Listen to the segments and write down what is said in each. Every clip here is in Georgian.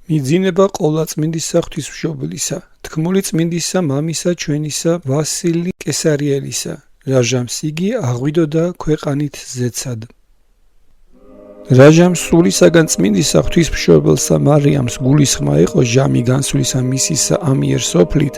მიძინება ყოვლადწმინდისა ღვთისმშობლისა, თქმული წმინდისა მამისა ჩვენისა ვასილი კესარიელისა, რაჟამს იგი აღვიდოდა ქვეყანით ზეცად. რაჟამ სულისაგან წმინდისა ღვთისმშობელსა მარიამს გულისხმა იყო ჟამი განსვლისა მისისა ამიერ სოფლით,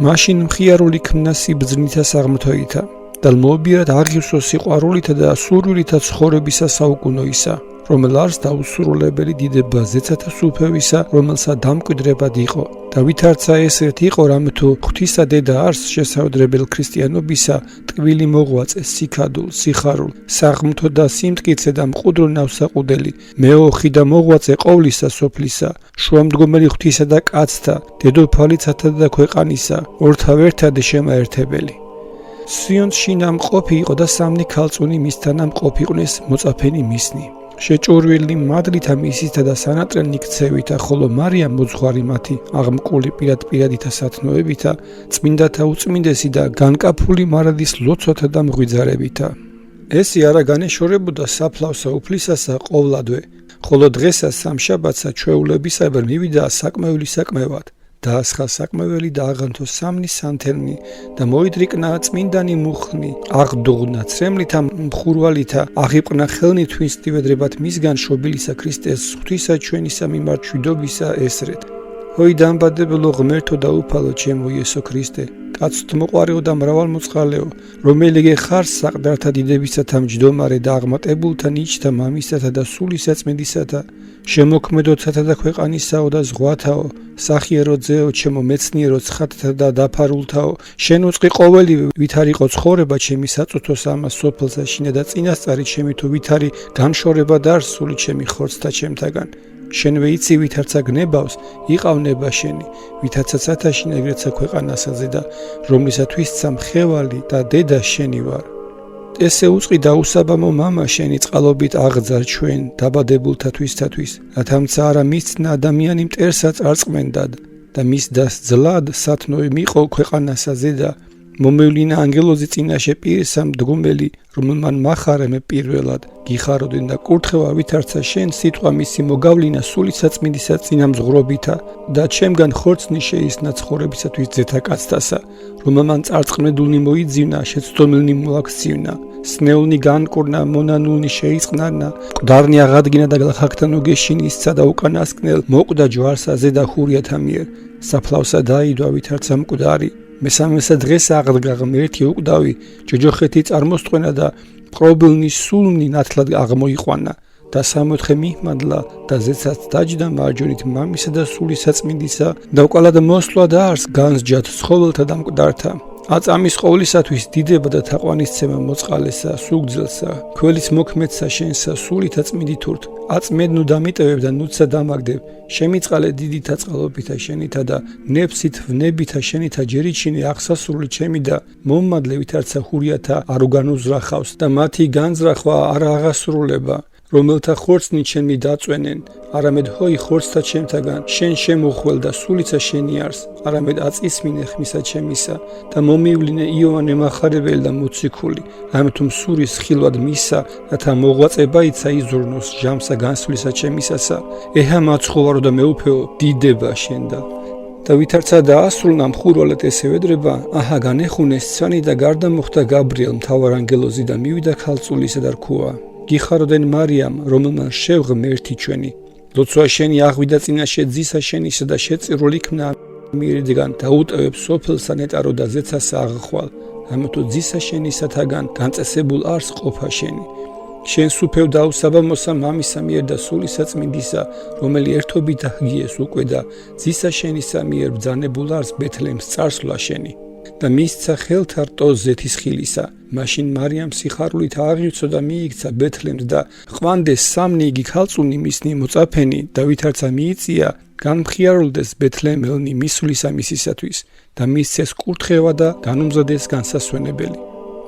მაშინ მხიარული ქმნა სიბრძნითა საღმრთოითა და მოუբიერად აღივსო სიყვარულითა და სურვილითა ცხოვრებისა საუკუნოისა, რომელ არს დაუსრულებელი დიდება ზეცათა სუფევისა, რომელსა დამკვიდრებად იყო და ვითარცა ესეთ იყო, რამეთუ ღვთისა დედა არს შესაუძლებელ ქრისტიანობისა, ტკბილი მოღვაწე, სიქადულ, სიხარულ, საღმრთო და სიმტკიცე და მყუდრო ნავსაყუდელი, მეოხი და მოღვაწე ყოვლისა სოფლისა, შუამდგომელი ღვთისა და კაცთა, დედოფალიცათა და ქვეყანისა, ორთავ ერთად შემაერთებელი. სიონში ნამყოფი იყო და სამნი ქალწუნი მისთან ამყოფიყვნეს მოწაფენი მისნი. შეჭურვილი მადლითა მისითა და სანატრენი ქცევითა, ხოლო მარიამ მოძღვარი მათი აღმკული პირადპირადითა სათნოებითა, წმინდათა უწმინდესი და განკაფული მარადის ლოცვათა და მღვიძარებითა. ესი არა განეშორებოდა საფლავსა უფლისასა ყოვლადვე, ხოლო დღესა სამშაბათსა ჩვეულებისაებად მივიდა საკმეველი საკმევად. დაასხა საკმეველი და აღანთო სამნი სანთელნი და მოიდრიკნა წმინდანი მუხნი, აღდუღნა ცრემლითა მხურვალითა, აღიპყნა ხელნი თვისდივედრებად მისგან შობილისა ქრისტეს ღვთისა ჩვენისა მიმართ მშვიდობისა ესრეთ. ჰოი დამბადებელო ღმერთო და უფალო ჩემო იესო ქრისტე, კაცთმოყვარეო და მრავალმოწყალეო, რომელიგე ხარ საყდართა დიდებისათა მჯდომარე და აღმატებულთა ნიჩთა მამისათა და სულისაწმინდისათა, შემოქმედოცათა და ქვეყანისაო და ზღვათაო, სახიერო ძეო ჩემო მეცნიერო ცხადთა და დაფარულთაო, შენ უწყი ყოველივე, ვითარი იყო ცხოვრება ჩემი საწუთოს ამას სოფელსა შინა და წინასწარი ჩემი თუ ვითარი განშორება დარსული ჩემი ხორცთა ჩემთაგან. შენვე იცი ვითარცა გნებავს, იყავნება შენი, ვითარცა სათაშინა ეგრეცა ქვეყანასაზე და რომლისათვისცა მხევალი და დედა შენი ვარ. ესე უწყი დაუსაბამო მამა შენი წყალობით აღძარ ჩვენ დაბადებულთა თვისთათვის, რათამცა არა მისცნა ადამიანი მტერსაც არწყმენდად და მის დას ძლად სათნოი მიყო ქვეყანასაზე და მომევლინა ანგელოზი წინაშე პირსა მდგომელი, რომელმან მახარე მე პირველად გიხაროდენ და კურთხევა ვითარცა შენ სიტყვა მისი მოგავლინა სულისაწმინდისა წინამძღვრობითა და ჩემგან ხორცნი შეისნა ცხოვრებისათვის ძეთა კაცთასა, რომელმან წარწყმედულნი მოიძივნა, შეცდომილნი მოაქცივნა, სნეულნი განკურნა, მონანულნი შეიწყნარნა, მკვდარნი აღადგინა და გლახაკთან უგეშინისცა და უკანასკნელ მოკვდა ჯვარსაზე და ხურიათა მიერ, საფლავსა დაიდვა ვითარცა მკვდარი. მესამესა დღეს აღდგა ღმერთი უკვდავი, ჯოჯოხეთი წარმოსტყვენა და პრობილნი სულნი ნათლად აღმოიყვანა და სამოთხე მიჰმადლა და ზეცაც დაჯდა მარჯვენით მამისა და სულისაწმინდისა და უკალად მოსვლა და არს განსჯათ ცხოველთა და მკვდართა. აწამის ყოვლისათვის დიდება და თაყვანისცემა მოწყალესა, სუგძელსა, ქველის მოქმედსა შენსა, სულითა წმინდითურთ, აწმედ ნუ დამიტევებ და ნუცა დამაგდებ, შემიწყალე დიდითა წყალობითა შენითა და ნებსით ვნებითა შენითა ჯერიჩინე აღსასრული ჩემი და მომმადლე ვითარცა ხურიათა არ უგანუზრახავს და მათი განზრახვა არ აღასრულება, რომელთა ხორცნი ჩემი დაწვენენ, არამედ ჰოი ხორცთა ჩემთაგან, შენ შემოხვალ და სულიცა შენი არს, არამედ აწისმინე ხმისა ჩემისა და მომივლინე იოანე მახარებელი და მოციქული, რამეთუ მსურის ხილვად მისა, რათა მოღვაწება იცა იზრუნოს ჟამსა განსვლისა ჩემისასა, ეჰა მაცხოვარო და მეუფეო, დიდება შენდა. და ვითარცა დაასრულნა მხურვალეთ ესევედრება, აჰა განეხუნეს ცანი და გარდა მოხდა გაბრიელ მთავარანგელოზი და მივიდა ქალწულისა და რქუა. გიხაროდენ მარიამ, რომელმან შევღმერთი ჩვენი. ლოცვა შენი აღვიდა წინაშე ძისა შენისა და შეწირული იქნა მირიდან და უტევებ სოფელსა ნეტარო და ზეცასა აღხვალ, ამათო ძისა შენისათაგან განწესებულ არს ყოფა შენი. შენ სუფევ დაუსაბამოსა მამისა მიერ და სულისაწმინდისა, რომელი ერთობით აღგიეს უკვე და ძისა შენისა მიერ ბრძანებულ არს ბეთლემს წარსვლა შენი. და მისცა ხელთა რტოს ზეთის ხილისა. მაშინ მარიამ სიხარულით აღივსო და მიიქცა ბეთლემს და ყვანდეს სამნი იგი ქალწუნი მისნი მოწაფენი და ვითარცა მიიწია, განმხიარულდეს ბეთლემელნი მისვლისა მისისათვის და მისცეს კურთხევა და განუმზადეს განსასვენებელი.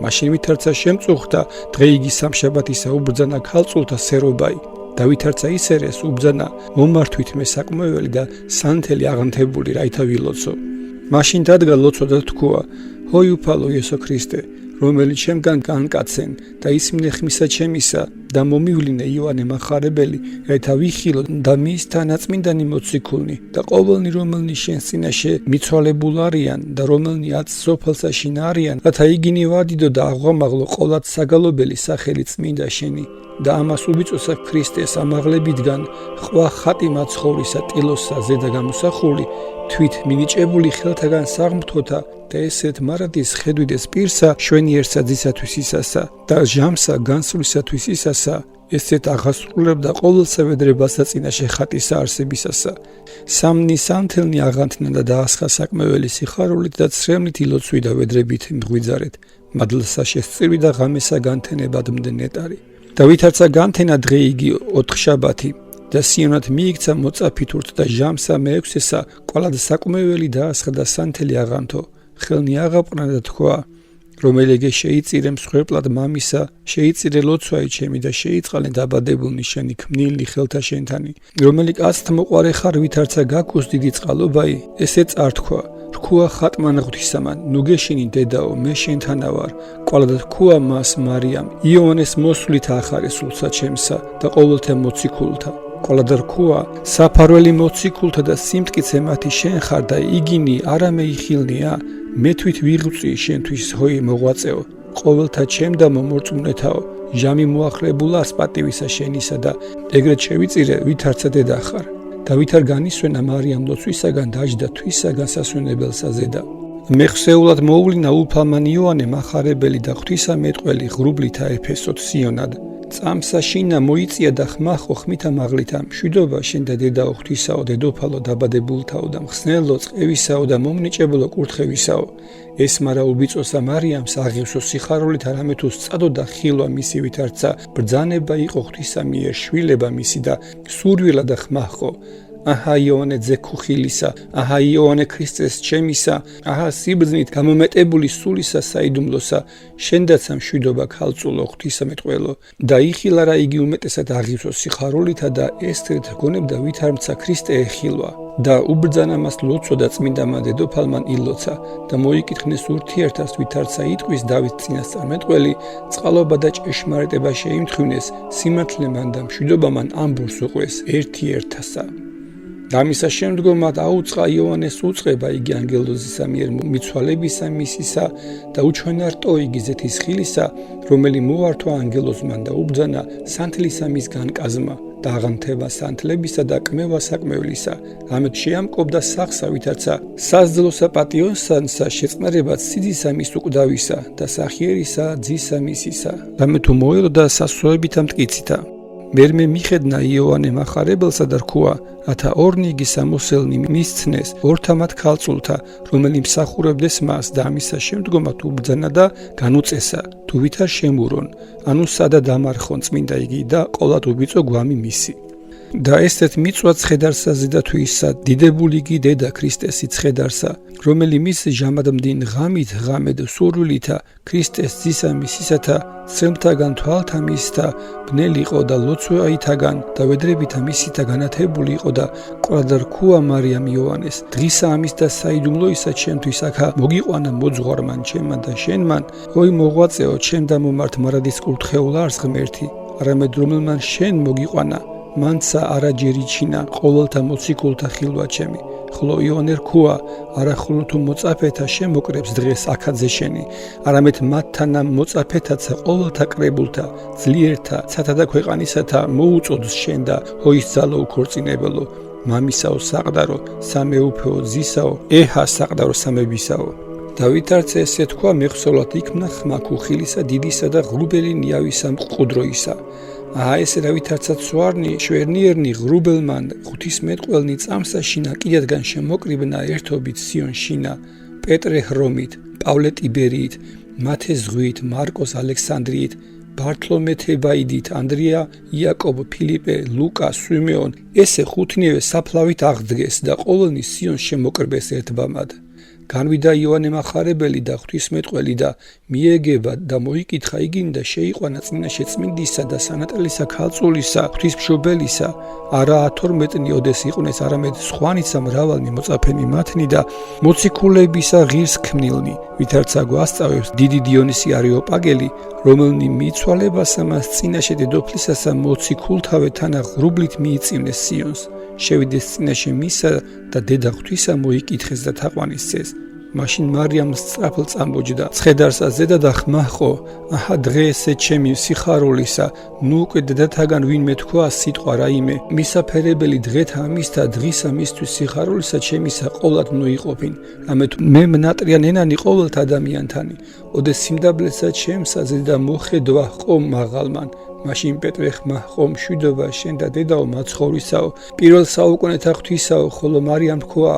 მაშინ ვითარცა შემწუხდა დღე იგი სამშაბათისა უბრძანა ქალწულთა სერობაი და ვითარცა ისერეს უბრძანა მომართვით მე საკმეველი და სანთელი აღნთებული რაითა ვილოცო. მაშინ დადგა ლოცვა და თქვა, ჰოი უფალო იესო ქრისტე, რომელიც ჩემგან განკაცენ და ისმინე ხმისა ჩემისა და მომივლინე იოანე მახარებელი, რათა ვიხილო და მისთან აწმინდანი მოციქულნი და ყოველნი რომელნი შენს წინაშე მიცვალებულ არიან და რომელნი 10 სოფელსა შინ არიან, რათა იგინი ვადიდო და აღვამაღლო ყოლად საგალობელი სახელი წმინდა შენი და ამას უბიწოსა ქრისტეს ამაღლებიდან ხვა ხატი მაცხოვრისა ტილოსა ზედა გამოსახული თვით მინიჭებული ხელთაგან საღმრთოთა და ესეთ მარადის ხედვიდეს პირსა შვენიერსა ძისათვის ისასა და ჟამსა განსვლისათვის ისასა ესეთ აღასრულებდა ყოველსა ვედრებასა წინაშე ხატის არსებისასა სამნი სამთელნი აღანთნა და დაასხა საკმეველი სიხარულით და ცრემლით ილოცვი და ვედრებით მღვიძარეთ მადლსა შესწირვი და ღამესა განთენებად მდე ნეტარი და ვითარცა განთენა დღე იგი 4 შაბათი და სიონად მიიქცა მოწაფითურთ და ჟამსა მეექვსესა ყოლად საკმეველი დაასხა და სანთელი აღანთო ხელნი აღაპყრნა და თქვა რომელეგე შეიწირე მსხვერპლად მამისა შეიწირე ლოცვაი ჩემი და შეიწყალე დაბადებულნი შენი ქმნილი ხელთა შენთანი რომელი კაცთ მოყარე ხარ ვითარცა გაქუს დიდი წყალობაი ესე წართქვა რქუა ხატმან ღვთისამან ნუ გეშინი დედაო მე შენთანა ვარ ყოლად რქუა მას მარიამ იონეს მოსვლით ახარე სულსა ჩემსა და ყოველთა მოციქულთა ყოლად რქუა საფარველი მოციქულთა და სიმტკიცე მათი შენ ხარ და იგინი არა მეიხილნია მე თვით ვიღწვი შენთვის ჰოი მოღვაწეო ყოველთა ჩემ და მომორწმუნეთაო ჟამი მოახლებულას პატივისა შენისა და ეგრეთ შევიწირე ვითარცა დედა ხარ და ვითარ განისვენა მარიამ ლოცვისაგან დაჯდა თვისაგან სასვენებელსა ზედა მე ხსეულად მოუვლინა უფალმან იოანე მახარებელი და ღვთისამეტყველი ღრუბლითა ეფესოთ სიონად წამსა შინა მოიწია და ხმახო ხმითა მაღლითა მშვიდობა შენ და დედაო ღვთისაო დედოფალო დაბადებულთაო და მხსნელო წყევისაო და მომნიჭებლო კურთხევისაო ეს მარა უბიწოსა მარიამს აღივსო სიხარულით არამეთუ სწადო და ხილვა მისი ვითარცა ბრძანება იყო ღვთისა მიერ შვილება მისი და სურვილა და ხმახო აჰა იონე ძექუხილისა აჰა იონე ქრისტეს ჩემისა აჰა სიბრძნით გამომეტებული სულისა საიდუმლოსა შენდაცა მშვიდობა ქალწულო ღვთისამეტყველო და იხილა რა იგი უმეტესად აღივსო სიხარულითა და ესთრით გონებდა ვითარმცა ქრისტე ეხილვა და უბრძანა მას ლოცვა და წმინდამა დედოფალმან ილოცა და მოიკითხნეს ურთიერთას ვითარცა იტყვის დავით წინასწარმეტყველი წყალობა და ჭეშმარიტება შეიმთხვნეს სიმართლე მან და მშვიდობა მან ამბურს უყვეს ერთი-ერთასა დამისა შემდგომად აუწყა იოანეს უწყება იგი ანგელოზისა მიერ მიცვალებისა მისისა და უჩვენარტო იგი ზეთის ხილისა რომელი მოართვა ანგელოზმან და უბძანა სანთლისა მის განკაზმა და აღანთება სანთლებისა და კმევა საკმევლისა ამით შეამკობდა სახსა ვითარცა საზძლოსა პატიოსანსა შეწყნარებად სიძისა მის უკვდავისა და სახიერისა ძისა მისისა ამით მოელოდა სასოებითა მტკიცითა მერმე მიხედნა იოანე მახარებელსა და რქუა რათა ორნიგი სამოსელნი მისცნეს ორთამათ ქალწულთა რომელი მსახურებდეს მას და ამისა შემდგომად უბრძანა და განუწესა თუ ვითარ შემურონ ანუ სადა დამარხონ წმინდა იგი და ყოლად უბიწო გვამი მისი და ესეთ მიწვა ცხედარსა ზედა თვისა დიდებული იგი დედა ქრისტესი ცხედარსა რომელი მის ჟამადმდინ ღამით ღამედ სურვილითა ქრისტეს ძისა მისისათა სემთაგან თვალთა მისთა ბნელი იყო და ლოცვაითაგან და ვედრებითა მისითა განათებული იყო და ყოლად რქუა მარიამ იოანეს დღისა ამის და საიდუმლოისა ჩემთვის აქა მოგიყვანა მოძღვარმან ჩემმან და შენმან ой მოღვაწეო ჩემ და მომართ მარადის კურთხეულ არს ღმერთი არამედ რომელმან შენ მოგიყვანა მანცა არაჯერიჩინა ყოველთა მოციქულთა ხილვა ჩემი ხოლო იონე რქუა არა ხოლო თუ მოწაფეთა შემოკრებს დღეს აქაძე შენი არამედ მათთანა მოწაფეთაცა ყოველთა კრებულთა ძლიერთა ცათა და ქვეყანისათა მოუწოდს შენ და ჰოის ძალო უქორწინებელო მამისაო საყდარო სამეუფეო ძისაო ეჰა საყდარო სამებისაო და ვითარცა ესე თქვა მეხსოვლად იქმნა ხმა ქუხილისა დიდისა და ღრუბელი ნიავისა მყუდროისა ესე რა ვითარცა ცვარნი შვერნიერნი ღრუბელმან ღვთისმეტყველნი წამსა შინა კიდადგან შემოკრიბნა ერთობით სიონ შინა პეტრე ჰრომით პავლე ტიბერიით მათე ზღვით მარკოს ალექსანდრიით ბართლომე თებაიდით ანდრია იაკობ ფილიპე ლუკა სვიმეონ ესე ხუთნივე საფლავით აღდგეს და ყოველნი სიონ შემოკრიბეს ერთბამად განვიდა იოანე მახარებელი და ღვთისმეტყველი და მიეგება და მოიკითხა იგინი და შეიყვანა წინაშე წმინდისა და სანატელისა ქალწულისა ღვთისმშობელისა არა 12 ოდეს იყვნეს არამედ სხვანიცა მრავალნი მოწაფენი მათნი და მოციქულებისა ღირს ქმნილნი ვითარცა გვასწავებს დიდი დიონისი არიოპაგელი რომელნი მიცვალებასა მას წინაშე დედოფლისასა მოციქულთავე თანა ღრუბლით მიიწივნეს სიონს შევიდეს წინაშე მისა და დედა ღვთისა მოიკითხეს და თაყვანისცეს მაშინ მარიამს სწრაფად წამბოჯდა ცხედარსა ზედა და ხმაყო აჰა დღესე ჩემი სიხარულისა ნუ უკვე დედათაგან ვინმე თქვა სიტყვა რაიმე მისაფერებელი დღეთ ამისთა დღისა მისთვის სიხარულისა ჩემისა ყოვლად ნუ იყოფინ ამეთ მე მნატრიან ენანი ყოველთ ადამიანთანი ოდე სიმდაბლესა ჩემსა ზედა მოხედვა ყომ მაღალმან მაშინ პეტრე ხმაყო მშვიდობა შენ და დედაო მაცხოვრისაო პირველ საუკუნეთა ღვთისაო ხოლო მარიამ თქვა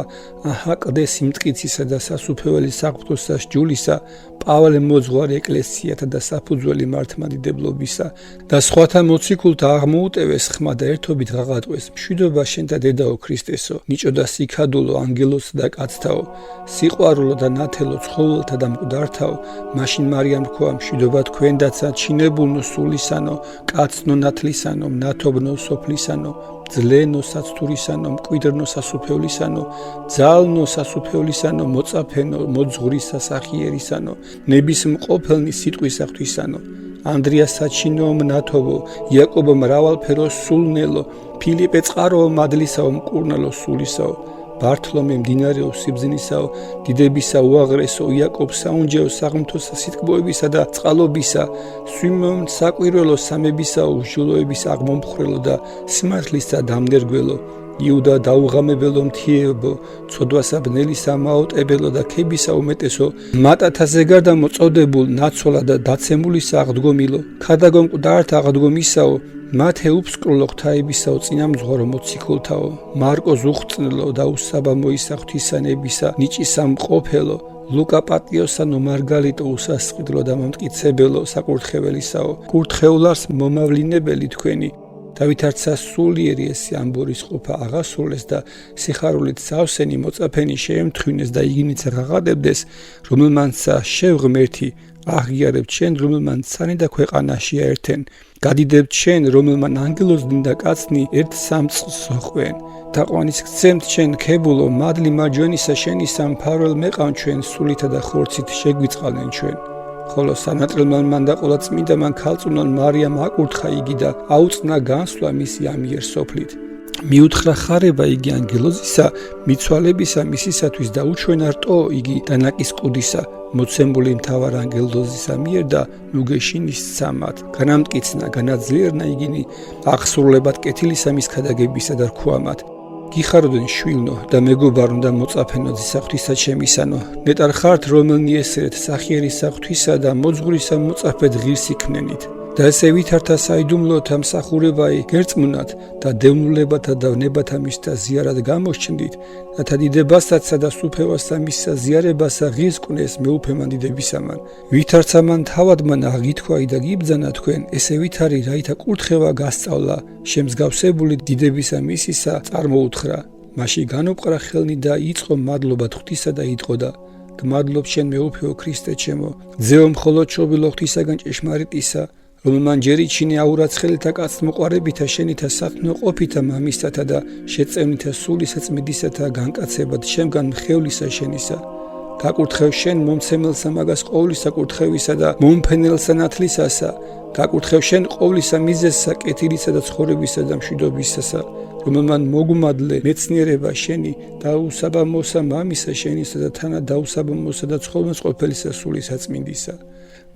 აჰა კლდეს იმტკიცისა და სასუფეველი საღვთოსა ჯულისა პავლე მოძღვარი ეკლესიათა და საფუძველი მართლმადიდებლობისა და სხვათა მოციქულთა აღმოუტევეს ხმა და ერთობით ღაღატყვეს მშვიდობა შენ და დედაო ქრისტესო ნიჭო და სიქადულო ანგელოსა და კაცთაო სიყვარულო და ნათელო ცხოველთა და მკვდართაო მაშინ მარიამ თქვა მშვიდობა თქვენდაცა ჩინებულნო სულისანო კაცნო ნათლისანო მნათობნო სოფლისანო ძლენო საცთურისანო მკვიდრნო სასუფევლისანო ძალნო სასუფევლისანო მოწაფენო მოძღვრისა სახიერისანო ნების მყოფელნი სიტყვისა ღვთისანო ანდრიას საჩინო მნათობო იაკობო მრავალფერო სულნელო ფილიპე წყარო მადლისაო მკურნალო სულისაო ბართლომე მდინარეო სიბზნისაო დიდებისა უაღრესო იაკობ საუნჯეო საღმრთოსა სიტკბოებისა და წყალობისა სვიმონ საკვირველო სამებისაო ჟულოების აღმომხრელო და სიმართლისა დამნერგველო იუდა დაუღამებელო მთიებო ცოდვასა ბნელისა მაოტებელო და ქებისა უმეტესო მატათაზე გარდა მოწოდებულ ნაცოლა და დაცემულისა აღდგომილო ქადაგო მკვდართა აღდგომისაო მათე უფსკროლო ღვთაებისაო წინამძღვარო მოციქულთაო მარკო ზუხწნელო და უსაბამოისა ღვთისანებისა ნიჭისა მყოფელო ლუკა პატიოსანო მარგალიტო უსასყიდლო და მომტკიცებელო საკურთხეველისაო კურთხეულარს მომავლინებელი თქვენი დავითარცა სულიერი ესი ამბორის ყოფა აღასრულეს და სიხარულით სავსენი მოწაფენი შეემთხვინეს და იგინიცა ღაღადებდეს რომელმანცა შევღმერთი აღიარებ ჩვენ რომელმან ცანი და ქვეყანაში ერთენ გადიდებ ჩვენ რომელმან ანგელოზნი და კაცნი ერთ სამწყს ხვენ თაყვანის გცემთ ჩვენ ქებულო მადლი მარჯვენისა შენისა მფარველ მეყავ ჩვენ სულითა და ხორცით შეგვიწყალენ ჩვენ ხოლო სანატრელმან მან და ყოლა წმინდამან ქალწულან მარიამ აკურთხა იგი და აუწნა განსვლა მისი ამიერ სოფლით მიუთხრა ხარება იგი ანგელოზისა მიცვალებისა მისისათვის და უჩვენა რტო იგი დანაკის ყუდისა მოცემული მთავარ ანგელოზისა მიერ და ნუგეშინის სამად განამტკიცნა განაძლიერნა იგინი აღსრულებად კეთილისა მის ქადაგებისა და რქვამად გიხარდენ შვილნო და მეგობარო და მოწაფენო ძისა ღვთისა ჩემისანო ნეტარ ხართ რომელნი ესერეთ სახიერისა ღვთისა და მოძღვრისა მოწაფედ ღირს იქნენით და ესე ვითართა საიდუმლოთა მსახურებაი გერწმუნათ და დევნულებათა და ვნებათა მისთა ზიარად გამოსჩნდით რათა დიდებასაცა და სუფევასა მისსა ზიარებასა ღირს კვნეს მეუფემან დიდებისამან ვითარცა მან თავად მან აღითქვაი და გიბძანა თქვენ ესე ვითარი რაითა კურთხევა გასწავლა შემსგავსებული დიდებისა მისისა წარმოუთხრა მაშინ განუპყრა ხელნი და იწყო მადლობად ღვთისა და იტყოდა გმადლობ შენ მეუფეო ქრისტე ჩემო ძეო მხოლოდ შობილო ღვთისაგან ჭეშმარიტისა რომელმან ჯერიჩინე აურაცხელითა კაცმოყვარებითა შენითა სათნო ყოფითა მამისათა და შეწევნითა სული საწმიდისათა განკაცებად შემგან მხევლისა შენისა გაკურთხევ შენ მომცემელსა მაგას ყოვლისა კურთხევისა და მომფენელსა ნათლისასა გაკურთხევ შენ ყოვლისა მიზეზსა კეთილისა და ცხოვრებისა და მშვიდობისასა რომელმან მოგუმადლე მეცნიერება შენი და უსაბამოსა მამისა შენისა და თანა დაუსაბამოსა და ცხოლმოწყობელისა სული საწმინდისა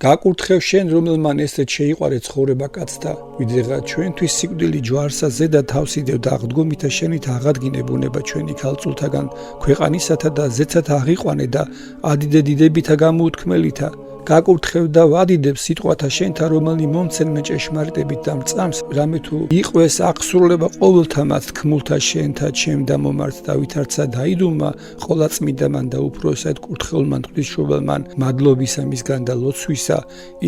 გაკურთხევ შენ რომელმან ესეთ შეიყვარე ცხოვრება კაცთა ვიდრეღა ჩვენთვის სიკვდილი ჯვარსა ზედა თავსიდევ და აღდგომითა შენით აღადგინე ბუნება ჩვენი ქალწულთაგან ქვეყანისათა და ზეცად აღიყვანე და ადიდე დიდებითა გამოუთქმელითა გაკურთხევ და ვადიდებ სიტყვათა შენთა რომელნი მომცემენ ჭეშმარიტებით და მწამს რამე თუ იყვეს აღსრულება ყოველთა მათ თქმულთა შენთა ჩემ და მომართ და ვითარცა დაიდუმა ყოლა წმინდამან და უფროსად კურთხეულმან ღვთისმშობელმან მადლობისა მისგან და ლოცვისა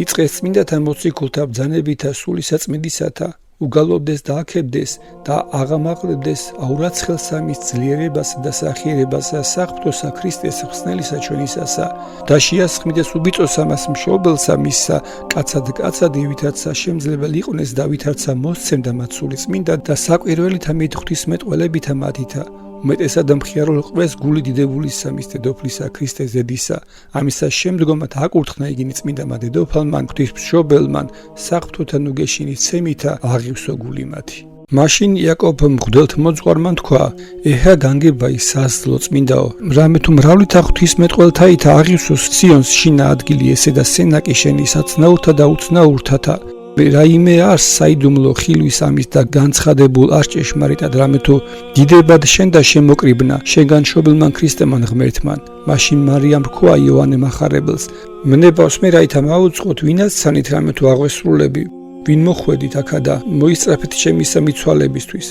იწყეს წმინდათა მოციქულთა ბრძანებითა სული საწმინდისათა უგალობდეს და აქებდეს და აღამაღლებდეს აურაცხელსა მის ძლიერებასა და სახიერებასა საღვთოსა ქრისტეს ხსნელისა ჩვენისასა და შეასხმიდეს უბიწოს ამას მშობელსა მისსა კაცად ვითარცა შემძლებელი იყვნენ და ვითარცა მოსცემდა მათ სულიწმინდა და საკვირველითა მით ღვთისმეტყველებითა მათითა უმეტესად მხიარულ ყვეს გული დიდებულისა მის დედოფლისა ქრისტეს დედისა ამისა შემდგომად აკურთხნა იგინი წმინდამა დედოფალმან ღვთისმშობელმან საღვთოთა ნუგეშინი ცემითა აღივსო გული მათი მაშინ იაკობ მღვდელთმოძღვარმა თქვა ეჰა განგება ის სასძლო წმინდაო რამე თუ მრავლით ღვთისმეტყველთაითა აღივსოს სიონს შინა ადგილი ესე და სენაკი შენი საცნაურთა და უცნაურთათა რაიმე არ საიდუმლო ხილვის ამის და განცხადებულ არ ჭეშმარიტად რამე თუ დიდებად შენ და შემოკრიბნა შენგან მშობელმან ქრისტემან ღმერთმან მაშინ მარიამ რქვა იოანე მახარებელს მნებავს მე რაითა მაუწყოთ ვინაც ცანით რამე თუ აღვესრულები ვინ მოხვედით აქა და მოისწრაფეთ ჩემისა მიცვალებისთვის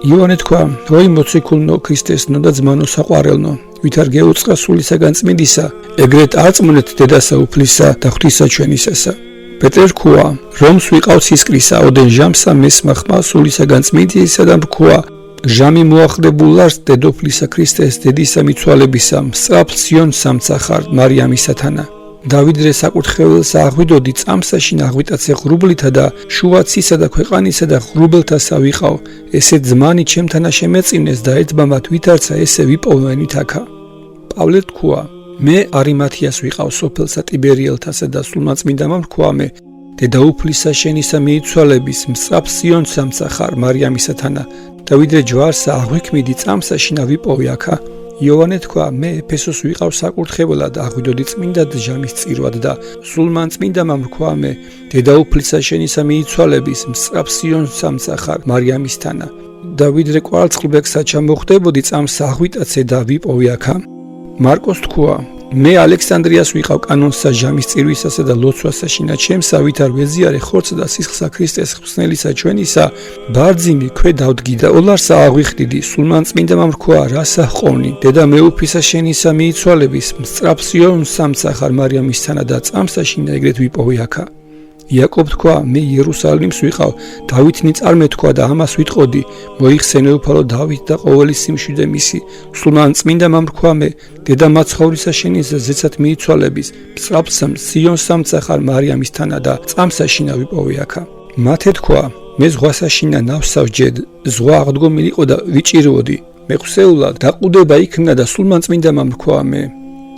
იოანე თქვა როი მოციქულნო ქრისტესნო და ძმანო საყვარელნო ვითარ გეუწყა სულისაგან წმინდისა ეგრეთ აწმუნეთ დედასა უფლისა და ღვთისა ჩვენისასა პეტრე რქვა რომს ვიყავს ისკრისა ოდენ ჟამსა მესმა ხმა სულისაგან წმინდისა და რქვა ჟამი მოახდებულარს დედოფლისა ქრისტეს დედისა მიცვალებისა მსწრაფ სიონ სამცახარ მარიამისათანა დავიდრე საკურთხეველსა აღვიდოდი წამსაშინ აღვიტაცე ღრუბლითა და შუაცისა და ქვეყანისა და ღრუბელთასა ვიყავ ესე ძმანი ჩემთანა შემეწინეს და ერთმა მათ ვითარცა ესე ვიპოვენით აქა პავლე თქვა მე არიმათიას ვიყავ სოფელსა ტიბერიელთასა და სულმაწმინდამ რქვა მე დედაუფლისა შენისა მიიცვალების მსწრაფ სიონ სამცახარ მარიამისათანა დავიდრე ჯვარსა აღვიქმიდი წამსაშინა ვიპოვე აქა იოანე თქვა მე ეფესოს ვიყავ საკურთხეველად აღვიდოდი წმინდად ჟამის წირვად და სულმაწმინდამ რქვა მე დედაუფლისა შენისა მიიცვალების მსწრაფ სიონ სამცახარ მარიამისთანა დავიდრე კვარცხლბეკსა ჩამოხვდებოდი წამსა აღვიტაცე და ვიპოვე აქა მარკოს თქვა მე ალექსანდრიას ვიყავ კანონსა ჟამის წირვისასა და ლოცვასა შინა ჩემსა ვითარ ვეზიარე ხორცსა და სისხლსა ქრისტეს ხსნელისა ჩვენისა ბარძიმი ქვე დავდგი და ოლარსა აღვიხდიდი სულმაწმინდამ რქვა რასა ჰყოვნი დედა მეუფისა შენისა მიიცვალების მსწრაფ სიონ სამცახარ მარიამისთანა და წამსა შინა ეგრეთ ვიპოვე აქა იაკობ თქვა მე იერუსალიმს ვიყავ დავითნი წარმეთქვა და ამას ვიტყოდი მოიხსენეუფალო დავით და ყოველი სიმშვიდე მისი სულმაწმინდამ რქვა მე დედა მაცხოვრისა შენისა ზეცად მიიცვალების მსწრაფსა სიონ სამცახარ მარიამისთანა და წამსა შინა ვიპოვე აქა მათე თქვა მე ზღვასა შინა ნავსა ვჯედ ზღვა აღდგომილიყო და ვიჭირვოდი მეყსეულად დაყუდება იქნა და სულმაწმინდამ რქვა მე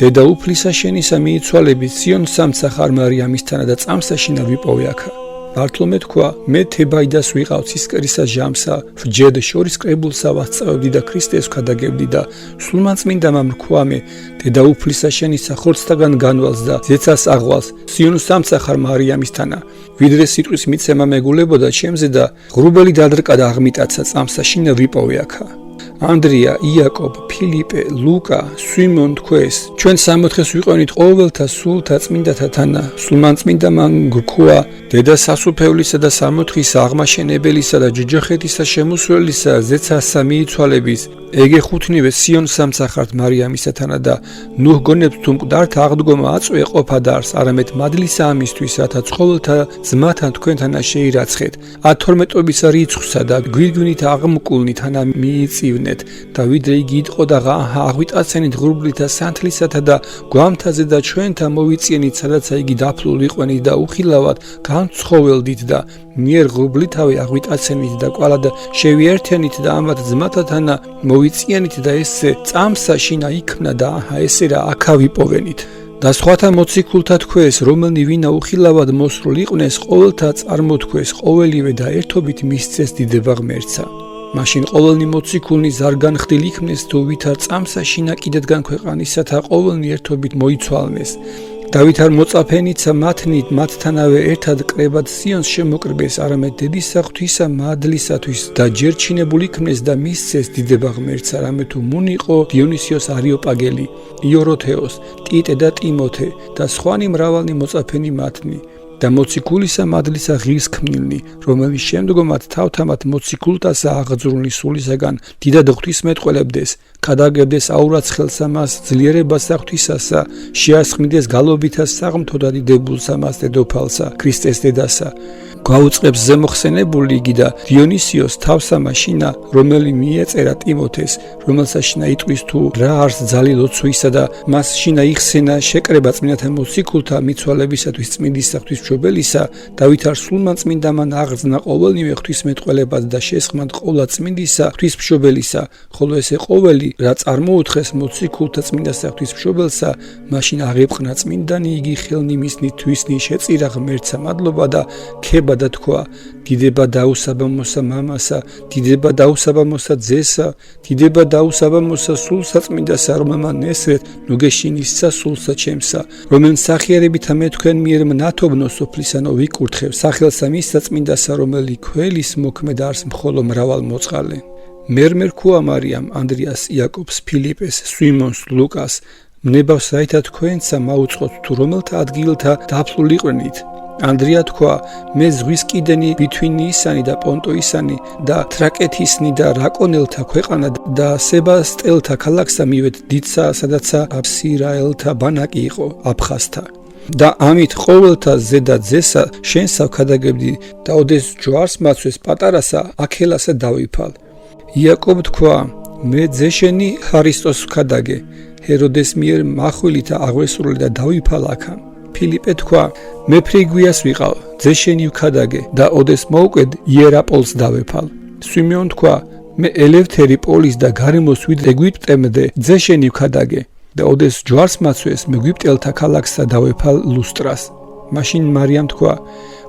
დედა უფლისა შენისა მიიცვალების სიონ სამცახარ მარიამისთანა და წამსა შინა ვიპოვე აქა ბართლომე თქვა მე თებაიდას ვიყავ ცისკრისა ჟამსა ვჯედ შორის კრებულსა ვასწავებდი და ქრისტეს ვქადაგებდი და სულმაწმინდამ რქვა მე დედა უფლისა შენისა ხორცთაგან განვალს და ზეცას აღვალს სიონ სამცახარ მარიამისთანა ვიდრე სიტყვის მიცემა მეგულებოდა ჩემზე და ღრუბელი დადრკა და აღმიტაცა წამსა შინა ვიპოვე აქა ანდრია, იაკობ, ფილიპე, ლუკა, სვიმონ თქვეს ჩვენ 60-ს ვიყენით ყოველთა სულთა წმინდათა თანა სულმაწმინდამ რქვა დედა სასუფევლისა და 60-ის აღმაშენებელისა და ჯოჯოხეთისა შემოსვლელისა ზეცასა მიიცვალების ეგე ხუთნივე სიონ სამცახართ მარიამისათანა და ნუჰ გონებს თუ მკვდართ აღდგომა აწვე ყოფადარს არამედ მადლისა ამისთვის რათა ცხოველთა ძმათან თქვენთანა შეირაცხეთ 12-ობისა რიცხვსა და გვირგვინით აღმკულნით ანა მიიწივნეთ და ვიდრე იგი იტყო და აღვიტაცენით ღრუბლითა სანთლისათა და გვამთაზე და ჩვენთა მოვიწიენით სადაც იგი დაფლულ იყვენით და უხილავად განცხოველდით და მიერ ღრუბლითავი აღვიტაცენით და კვალად შევიერთენით და ამათ ძმათათანა მოვიწიენით და ესე წამსა შინა იქმნა და ესე რა აქა ვიპოვენით და სხვათა მოციქულთა თქვეს რომელნი ვინა უხილავად მოსრულ იყვნენ ყოველთა წარმოთქვეს ყოველივე და ერთობით მისცეს დიდება ღმერთსა მაშინ ყოველნი მოციქულნი ზარგანხდილი იქნეს თუ ვითარ წამსა შინა კიდედგან ქვეყანისათა ყოველნი ერთობით მოიცვალნეს და ვითარ მოწაფენიცა მათნით მათთანავე ერთად კრებად სიონს შემოკრბეს არამედ დედისა ღვთისა მადლისათვის და ჯერჩინებული იქნეს და მისცეს დიდება ღმერთსა რამე თუ მუნიყო დიონისიოს არიოპაგელი იოროთეოს ტიტე და ტიმოთე და სხვანი მრავალნი მოწაფენი მათნი და მოციქულისა მადლისა ღირსქმნილნი რომელიც შემდგომად თავთამად მოციქულთასა აღძრულნი სულისაგან დიდად ღვთისმეტყველებდეს ქადაგებდეს აურაცხელსა მას ძლიერებასა ღვთისასა შეასხმიდეს გალობითა საღმრთო და დიდებულსა მას დედოფალსა ქრისტეს დედასა გაუწყებს ზემოხსენებული იგი და დიონისიოს თავსამაშინა, რომელი მიეწერა ტიმოთეს, რომელსაც შინა იტყვის თუ რა არს ძალი ლოცვისა და მას შინა იხსენა შეკრება წმინდათა მოციქულთა მიცვალებისათვის წმინდის ღვთისმშობელისა, დავით არ სულმან წმინდამან აღზნა ყოველნივე ღვთისმეტყველებად და შესხმად ყოლა წმინდისა ღვთისმშობელისა, ხოლო ესე ყოველი რა წარმოუთხეს მოციქულთა წმინდასა ღვთისმშობელსა, მაშინ აღეპყნა წმინდანი იგი ხელნი მისნი თვისნი შეწირა ღმერთსა მადლობა და ქება და თქვა: დიდება დაუსაბამოსა მამასა, დიდება დაუსაბამოსა ძესა, დიდება დაუსაბამოსა სულსა წმინდასა, რომელმან ესრეთ ნუგეშინისსა სულსა ჩემსა, რომელ სახიერებითა მე თქვენ მიერ მნათობნო სოფლისანო ვიკურთხევ სახელსა მისსა წმინდასა, რომელი ქველის მოქმედ არს მხოლო მრავალ მოწყალე. მერმე რქუა მარიამ, ანდრიას, იაკობს, ფილიპეს, სვიმონს, ლუკას, მნებავს რაითა თქვენცა მაუწყოთ თუ რომელთა ადგილთა დაფლულიყვენით. ანდრია თქვა: მე ზღვის კიდენი ბითვინიისანი და პონტოისანი და თრაკეთისნი და რაკონელთა ქვეყანა და სებასტელთა ქალაქსა მივედ დიდსა, სადაცა აფსირაელთა ბანაკი იყო აფხაზთა. და ამით ყოველთა ზედა ძესა შენსა ვქადაგებდი და ოდეს ჯვარს მაცვეს პატარასა აქელასა დავიფალ. იაკობ თქვა: მე ძეშენი ხარისტოს ვქადაგე, ჰეროდეს მიერ მახვილითა აღვესრული და დავიფალ აქა. ფილიპე თქვა: მე ფრიგვიას ვიყავ, ძეშენი ვქადაგე და ოდეს მოუკვედ იერაპოლს დავეფალ. სვიმეონ თქვა: მე ელევთერი პოლის და გარემოს ვიდ ეგვიპტემდე, ძეშენი ვქადაგე და ოდეს ჯვარს მაცვეს მეგვიპტელთა ქალაქსა დავეფალ ლუსტრას. მაშინ მარიამ თქვა: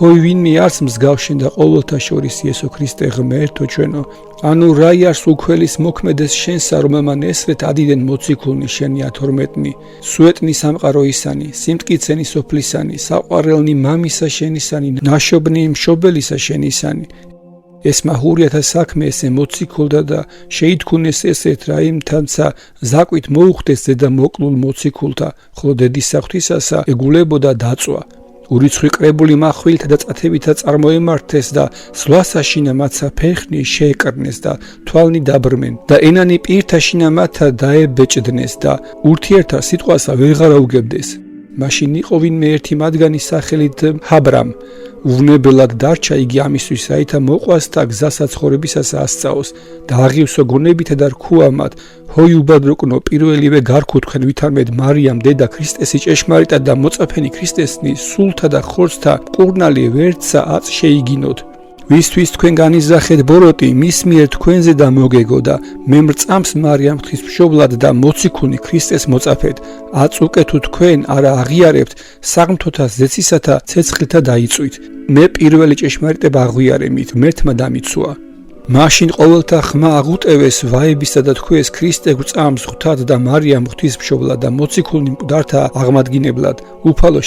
ой ვინმე არს მსგავსშენ და ყოველთა შორის იესო ქრისტე ღმერთო ჩვენო, ანუ რა იარს უქველის მოქმედეს შენსა, რომელმან ესრეთ ადიდენ მოციქულნი შენი ათორმეტნი, სუეტნი სამყაროისანი, სიმტკიცენი სოფლისანი, საყვარელნი მამისა შენისანი, ნაშობნი მშობელისა შენისანი. ეს მაჰურიათა საქმე ესე მოციქულდა და შეითქუნეს ესეთ რა იმთანცა ზაკვით მოუხდეს ზედა მოკლულ მოციქულთა, ხოლო დედისა ღვთისასა ეგულებოდა დაწვა. ურიცხვი კრებული მახვილთა და წათებითა წარმოემართეს და ზღვასაშინა მაცა ფეხნი შეეკრნეს და თვალნი დაბრმენ და ენანი პირთა შინა მათა დაებეჭდნეს და ურთიერთა სიტყვასა ვეღარ აუგებდეს. მაშინ იყო ვინმე ერთი მათგანი სახელით ჰაბრამ. უვნებელად დარჩა იგი ამისთვის, რაითა მოყვას და გზასა ცხოვრებისასა ასწაოს და აღივსო გონებითა და რქუა მათ: ჰოი უბადროკნო პირველივე გარქუ თქვენ ვითარმედ მარიამ დედა ქრისტესი ჭეშმარიტად და მოწაფენი ქრისტესნი სულთა და ხორცთა მკურნალი ვერცა აწ შეიგინოთ. ვისთვის თქვენ განიზახეთ ბოროტი, მის მიერ თქვენზე და მოგეგო და მე მრწამს მარიამ ღვთისმშობლად და მოციქულნი ქრისტეს მოწაფეთ. აწ უკეთუ თქვენ არა აღიარებთ, საღმრთოთა ზეცისათა ცეცხლთა დაიწვით. მე პირველი ჭეშმარიტება აღვიარე მით, მერთმა დამიცუა. მაშინ ყოველთა ხმა აღუტევეს ვაებისა და თქვეს ქრისტე გვწამს ღვთად და მარიამ ღვთისმშობლად და მოციქულნი მკვდართა აღმადგინებლად, უფალო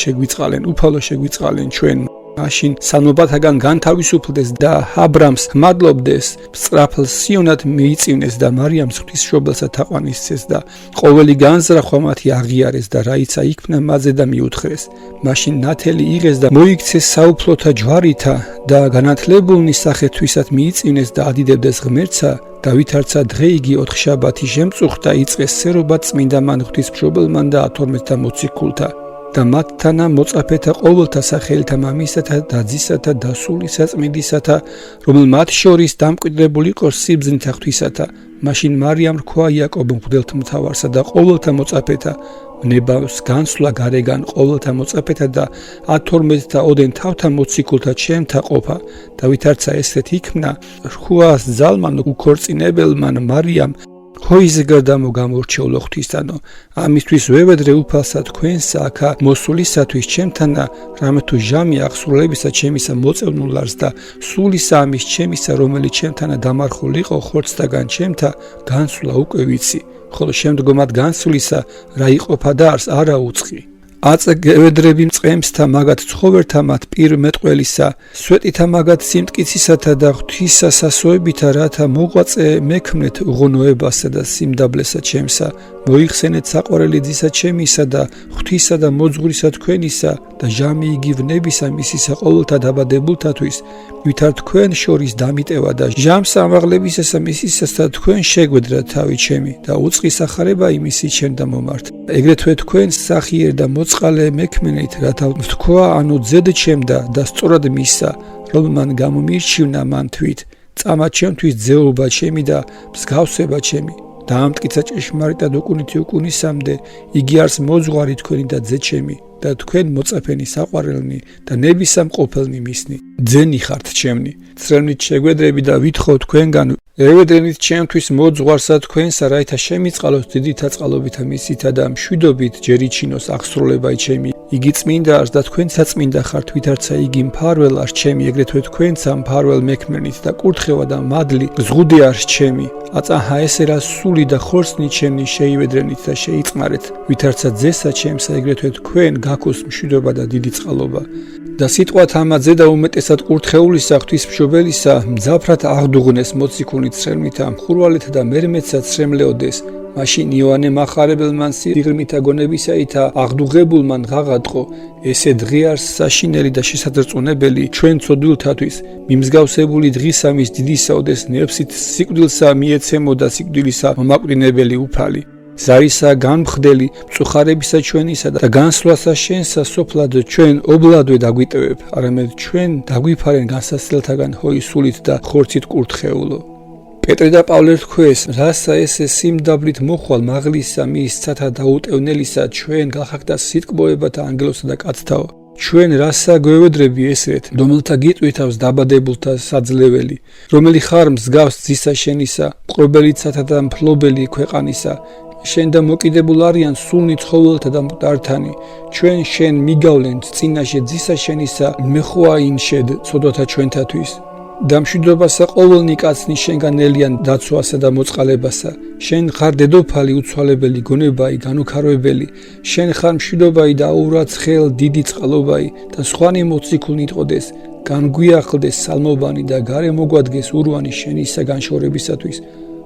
შეგვიწყალენ ჩვენ. მაშინ სანობათაგან განთავისუფლდეს და ჰაბრამს მადლობდეს, სწრაფლ სიონად მიიწვინეს და მარიამს ღვთისმშობელსა თაყვანისცეს და ყოველი განზრახვა მათი აღიარეს და რაიცა იქმნა მათზე და მიუთხრეს. მაშინ ნათელი იღეს და მოიქცეს საუფლოთა ჯვარითა და განათლებულნი სახეთვისად მიიწვინეს და ადიდებდეს ღმერთსა და ვითარცა დღე იგი ოთხშაბათი შემწუხდა იწყეს სერობა წმინდა მან ღვთისმშობელმან და 12 მოციქულთა. და მათთანა მოწაფეთა ყოველთა სახელთა მამისათა და ძისათა და სულისა წმინდისათა, რომელ მათ შორის დამკვიდრებული იყო სიბრძნითა ღვთისათა. მაშინ მარიამ რქვა იაკობ მღვდელმთავარსა და ყოველთა მოწაფეთა, ნებავს განსვლა გარეგან ყოველთა მოწაფეთა და 12 ოდენ თავთა მოციქულთა ჩემთა ყოფა და ვითარცა ესეთ იქმნა რქუას ძალმან უქორწინებელმან მარიამ ჰოიზე გარდამო გამორჩეულო ღვთისთანო, ამისთვის ვევედრე უფალსა თქვენსა აქა მოსულისათვის ჩემთანა, რამე თუ ჟამი აღსრულებისა ჩემისა მოწევნულარს და სულისა ამის ჩემისა, რომელიც ჩემთანა დამარხულ იყო ხორცთაგან ჩემთა, განსვლა უკვე ვიცი, ხოლო შემდგომად განსვლისა რა იყოფა და არს არა უწყი. აწ გევედრები მწყემსთა მაგათ ცხოვერთა მათ პირ მეტყველისა, სვეტითა მაგათ სიმტკიცისათა და ღვთისა სასოებითა, რათა მოღვაწე მექმნეთ უღონოებასა და სიმდაბლესა ჩემსა, მოიხსენეთ საყვარელი ძისა ჩემისა და ღვთისა და მოძღვრისა თქვენისა და ჟამი იგივნებისა მისისა ყოველთა დაბადებულთათვის, ვითარ თქვენ შორის დამიტევა და ჟამს ამაღლებისასა მისისასა თქვენ შეგვედრა თავი ჩემი და უწყი სახარება იმისი ჩემ და მომართ. ეგრეთვე თქვენ სახიერ და მოწყალე მექმნით, რათა თქვა, ანუ ძედ ჩემდა და სწორად მისსა, რომ მან გამომირჩივნა მან თვით, წამა ჩემთვის ძეობა ჩემი და მსგავსება ჩემი. დაამტკიცა ჭეშმარიტად უკუნითი უკუნისამდე, იგი არს მოძღვარი თქვენი და ძე ჩემი და თქვენ მოწაფენი საყვარელნი და ნებისამყოფელნი მისნი. ძენი ხართ ჩემნი, წრემლით შეგვედრები და ვითხოვ თქვენგან, ევედრენით ჩემთვის მოძღვარსა თქვენსა, რაითა შემიწყალოს დიდითა წყალობითა მისითა და მშვიდობით ჯერიჩინოს აღსრულებაი ჩემი. იგი წმინდა არს და თქვენ საწმინდა ხართ, ვითარცა იგი მფარველ არს ჩემი, ეგრეთვე თქვენცა მფარველ მექმნით და კურთხევა და მადლი ზღუდი არს ჩემი. აწაჰა ესე რა სული და ხორცნი ჩემნი შეივედრენით და შეიწყმარეთ, ვითარცა ძესა ჩემსა, ეგრეთვე თქვენ გაქოს მშვიდობა და დიდი წყალობა. და სიტყვათ ამაძე და უმეტესად კურთხეულისა ღვთისმშობელისა მძაფრად აღდუღნეს მოციქულნი ცრემლითა მხურვალეთა და მერმეცად ცრემლეოდეს. მაშინ იოანე მახარებელმან სიღრმითა გონებისაითა აღდუღებულმან ღაღადყო, ესე დღე არს საშინელი და შესაძრწუნებელი ჩვენ ცოდვილთათვის, მიმსგავსებული დღისა მის დიდისაოდეს ნებსით სიკვდილსა მიეცემოდა სიკვდილისა მომაკვდინებელი უფალი. ზარისა განმხდელი მწუხარებისა ჩვენისა და განსვლასა შენსა სოფლად ჩვენ ობლადვე დაგვიტევებ, არამედ ჩვენ დაგვიფარენ განსასწრელთაგან ჰოი სულით და ხორცით კურთხეულო. პეტრე და პავლე რქვეს, რასა ესე სიმდაბლით მოხვალ მაღლისა მის ცათა დაუტევნელისა ჩვენ გახაგდა სიტკბოებათა ანგელოსა და კაცთაო. ჩვენ რასა გვევედრები ესრეთ, რომელთა გიტვირთავს დაბადებულთა საძლეველი, რომელი ხარ მსგავს ძისა შენისა, მყრობელიცათა და მფლობელი ქვეყანისა, შენ და მოკიდებულ არიან სულნი ცხოველთა და მკვდართანი, ჩვენ შენ მიგავლენთ წინაშე ძისა შენისა, მეხვაინშედ ცოდვათა ჩვენთათვის. და მშვიდობასა ყოველნი კაცნი შენგან ელიან დაცვასა და მოწყალებასა. შენ ხარ დედოფალი უცვალებელი გონებაი, განუქარვებელი, შენ ხარ მშვიდობაი და აურაცხელ დიდი წყალობაი და სხვანი მოციქულნი ტყოდეს, განგვიახლდეს სალმობანი და გარე მოგვადგეს ურვანი შენისა განშორებისათვის.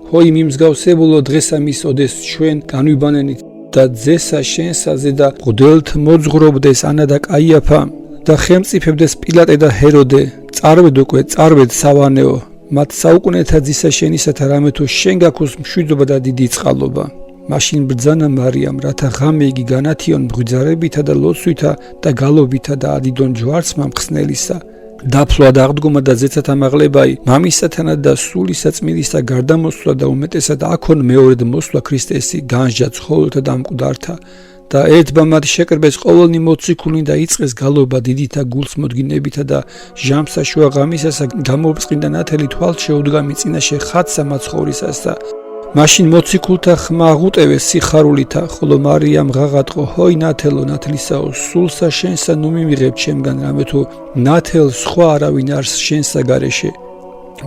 ჰოი მიმსგავსებულო დღესა მის ოდეს ჩვენ განვიბანენით და ძესა შენსაზე და მღვდელთ მოძღვრობდეს ანა და კაიაფა და ხელმწიფებდეს პილატე და ჰეროდე. წარვედ უკვე წარვედ სავანეო, მათ საუკუნეთა ძისა შენისათა რამე თუ შენ გაქოს მშვიდობა და დიდი წყალობა. მაშინ ბრძანა მარიამ, რათა ღამე იგი განათიონ მღვიძარებითა და ლოცვითა და გალობითა და ადიდონ ჯვარცმა მხსნელისა. დაფლვა და აღდგომა და ზეცათა მაღლებაი, მამისათანა და სული საწმინდისა გარდამოსვლა და უმეტესად აქონ მეორედ მოსვლა ქრისტესი განსჯა ცხოველთა და მკვდართა. და ერთბა მათ შეკრბეს ყოველნი მოციქულნი და იწყეს გალობა დიდითა გულს მოდგინებითა და ჟამსა შუა ღამისასა გამოვწყინდა ნათელი თვალ შეუდგა მიწინაშე ხატსა მაცხოვრისასა. მაშინ მოციქულთა ხმა ღუტევეს სიხარულითა, ხოლო მარიამ ღაღადყო, ჰოი ნათელო ნათლისაო, სულსა შენსა ნუ მივიღებ ჩემგან, რამე თუ ნათელ სხვა არავინ არს შენსა გარეშე.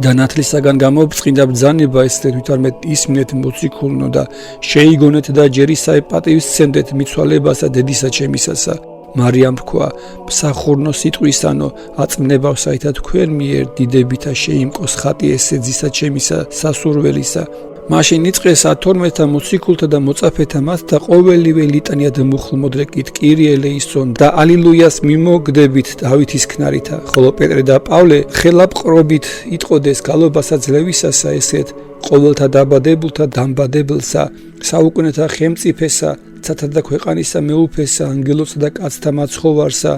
და ნათლისაგან გამოვწყინდა ბრძანება ესეთ ვითარმეთ ისმინეთ მოციქულნო და შეიგონეთ და ჯერისაე პატივისცემდეთ მიცვალებასა დედისა ჩემისასა. მარიამ რქვა, მსახურნო სიტყვისანო, აწმნებავსაითა თქვენ მიერ დიდებითა შეიმკოს ხატი ესე ძისა ჩემისა სასურველისა. მაშინ იწყეს 12 მოციქულთა და მოწაფეთა მათ და ყოველივე ლიტანია და მუხლმოდრეკით კირიე ელეისონ და ალილუიას მიმოგდებით დავითის ქნარითა, ხოლო პეტრე და პავლე ხელაპყრობით იტყოდეს გალობასა ძლევისასა ესეთ ყოველთა დაბადებულთა დამბადებელსა, საუკუნეთა ხელმწიფესა, ცათა და ქვეყანისა მეუფესა, ანგელოსა და კაცთა მაცხოვარსა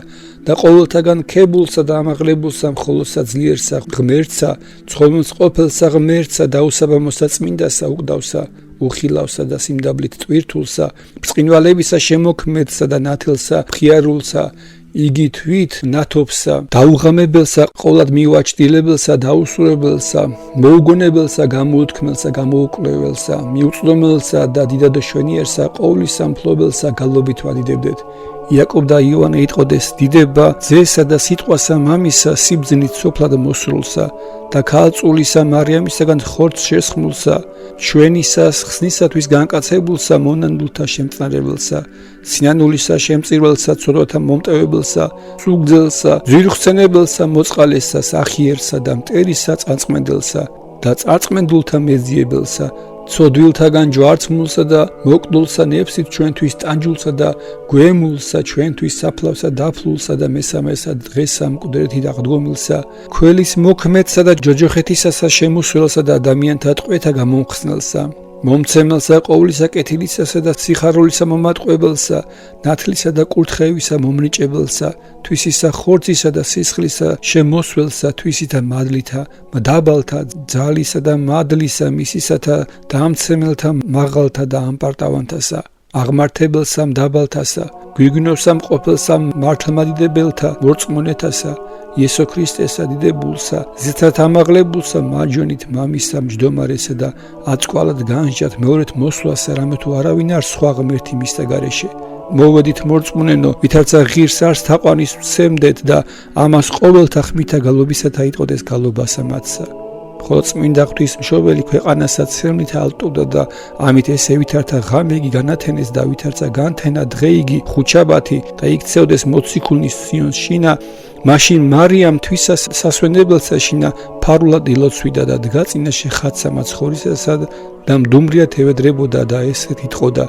და ყოველთაგან ქებულსა და ამაღლებულსა, მხოლოსა ძლიერსა, ღმერთსა, ცხოვნს ყოფილსა, ღმერთსა, დაუსაბამოსა, წმინდასა, უკდავსა, უხილავსა და სიმდაბლით ტვირთულსა, ბრწყინვალებისა, შემოქმედსა და ნათელსა, მხიარულსა, იგი თვით ნათობსა, დაუღამებელსა, ყოვლად მიუაჩდილებელსა, დაუსურებელსა, მოუგონებელსა, გამოუთქმელსა, გამოუკვლეველსა, მიუწვდომელსა და დიდადოშვენიერსა, ყოვლისა მფლობელსა გალობით ვადიდებდეთ. იაკობ და იოანე იტყოდეს დიდება ძესა და სიტყვასა მამისა სიბძნით სოფლად მოსრულსა და ქალწულისა მარიამისაგან ხორცს შესხმულსა, ჩვენისას ხსნისათვის განკაცებულსა მონანდულთა შემწნარებელსა, სინანულისა შემწირველსა, ცოდვათა მომტევებელსა, სუგძელსა, ძვირხსენებელსა, მოწყალესა, სახიერსა და მტერისა წაწმენდელსა და წაწმენდულთა მეძიებელსა, ცოდვილთაგან ჯვარცმულსა და მოკვდულსა ნებსით ჩვენთვის ტანჯულსა და გვემულსა ჩვენთვის საფლავსა დაფლულსა და მესამესა დღესა მკვდრეთით აღდგომილსა, ქველის მოქმედსა და ჯოჯოხეთისასა შემოსვლელსა და ადამიანთა ტყვეთა გამომხსნელსა. მომცემელსა ყოვლისა კეთილისასა და სიხარულისა მომატყუებელსა, ნათლისა და კურთხევისა მომნიჭებელსა, თვისისა ხორცისა და სისხლისა შემოსველსა, თვისითა მადლითა, მდაბალთა, ძალისა და მადლისა, მისისათა, დამცემელთა, მაღალთა და ამპარტავანთასა, აღმართებელსა, მდაბალთასა, გვიგნოსა, მყოფელსა, მართლმადიდებელთა, მორწმუნეთასა, იესო ქრისტესა დიდებულსა, ზეცად ამაღლებულსა, მარჯვენით მამისა მჯდომარესა და აწკვალად განსჯათ მეორეთ მოსვლასა, რამე თუ არავინ არ სხვა ღმერთი მისთა გარეშე. მოვედით მორწმუნენო, ვითარცა ღირს არს თაყვანის ვცემდეთ და ამას ყოველთა ხმითა გალობისათა იტყოდეს გალობასა მათსა. ხოლო წმინდა ღვთისმშობელი ქვეყანასაც სერმით ალტობდა და ამით ესე ვითარცა ღამეგი განათენეს და ვითარცა განთენა დღეიგი ხუჩაბათი და იქცევდეს მოციქულნის სიონს შინა, მაშინ მარიამ თვისას სასვენებელსა შინა ფარულად ილოცვიდა და დგაწინა შეხაცა მაცხოვრისასა და მდუმრიათ ევედრებოდა და ესეთ იტყოდა: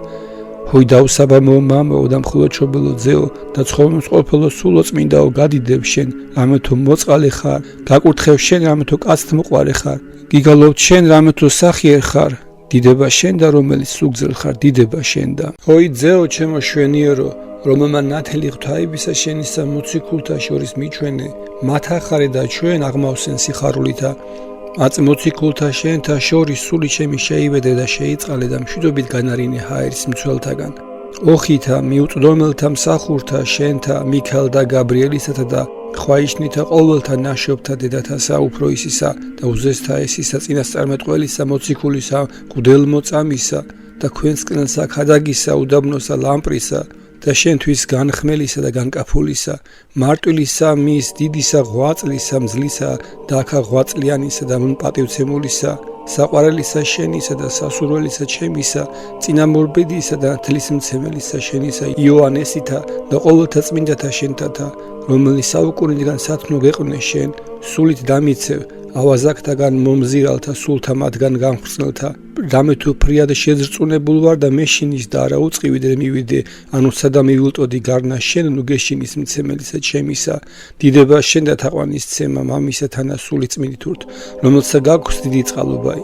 ჰოი დაუსაბამო მამაო და მხოლოდ ჩობელო ძეო და ცხორმსყოფელო სულო წმინდაო, გადიდებ შენ, რამე თუ მოწყალე ხარ, გაკურთხევ შენ, რამე თუ კაცთ მოყვარე ხარ, გიგალობთ შენ, რამე თუ სახიერ ხარ, დიდება შენ და რომელიც სუგძელ ხარ, დიდება შენ და ჰოი ძეო ჩემო შვენიერო, რომელმა ნათელი ღვთაებისა შენისა მოციქულთა შორის მიჩვენე, მათ ახარე და ჩვენ აღმავსენ სიხარულითა. აწ მოციქულთა შენთა შორის სული ჩემი შეივედე და შეიწყალე და მშვიდობით განარინე ჰაერის მცველთაგან. ოხითა, მიუწვდომელთა მსახურთა, შენთა, მიქაელ და გაბრიელისათა და ხვაიშნითა ყოველთა ნაშობთა დედათა საუფროისისა და უზესთა ესისა წინასწარმეტყველისა, მოციქულისა, მღვდელმოწამისა და ქვენსკნელსა, ქადაგისა, უდაბნოსა, ლამპრისა და შენთვის განხმელისა და განკაფულისა, მარტვილისა, მის დიდისა, ღვაწლისა, მძლისა და აქა ღვაწლიანისა და პატივცემულისა, საყვარელისა შენისა და სასურველისა ჩემისა, წინამორბედისა და თლისმცემელისა შენისა, იოანესითა და ყოველთა წმინდათა შენთათა, რომელიც საუკუნიდან სათნო გეყვნე შენ, სულით დამიცევ, ავაზაკთაგან მომზირალთა, სულთა მათგან გამხსნელთა, რამე თუ ფრიად შეზრწუნებულ ვარ და მეშინის და არა უწყივიდე მივიდე, ანუ სადა მივილტოდი გარნა შენ, ნუ გეშინის მცემელისა ჩემისა, დიდება შენ და თაყვანის ცემა მამისა თანა სული წმინდითურთ, რომელცა გაქვს დიდი წყალობაი.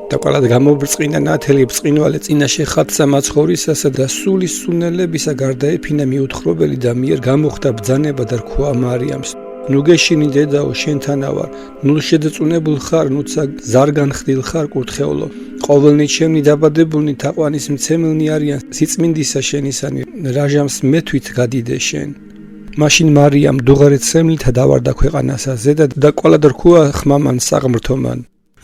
და ყველად გამობრწყინდა ნათელი ბრწყინვალე წინაშე ხატსა მაცხოვრისასა და სულის სუნელებისა გარდაეფინა მიუთხრობელი და მიერ გამოხდა ბძანება და რქვა მარიამს. ნუ გეშინი დედაო შენთანა ვარ, ნუ შედწუნებულ ხარ, ნუცა ზარგანხდილ ხარ კურთხეულო. ყოველნი ჩემნი დაბადებულნი თაყვანის მცემელნი არიან სიწმინდისა შენისანი, რაჟამს მეთვით გადიდე შენ. მაშინ მარიამ დუღარეთ სემლითა დავარდა ქვეყანასა ზედად და ყველად რქუა ხმამან საღმრთომან.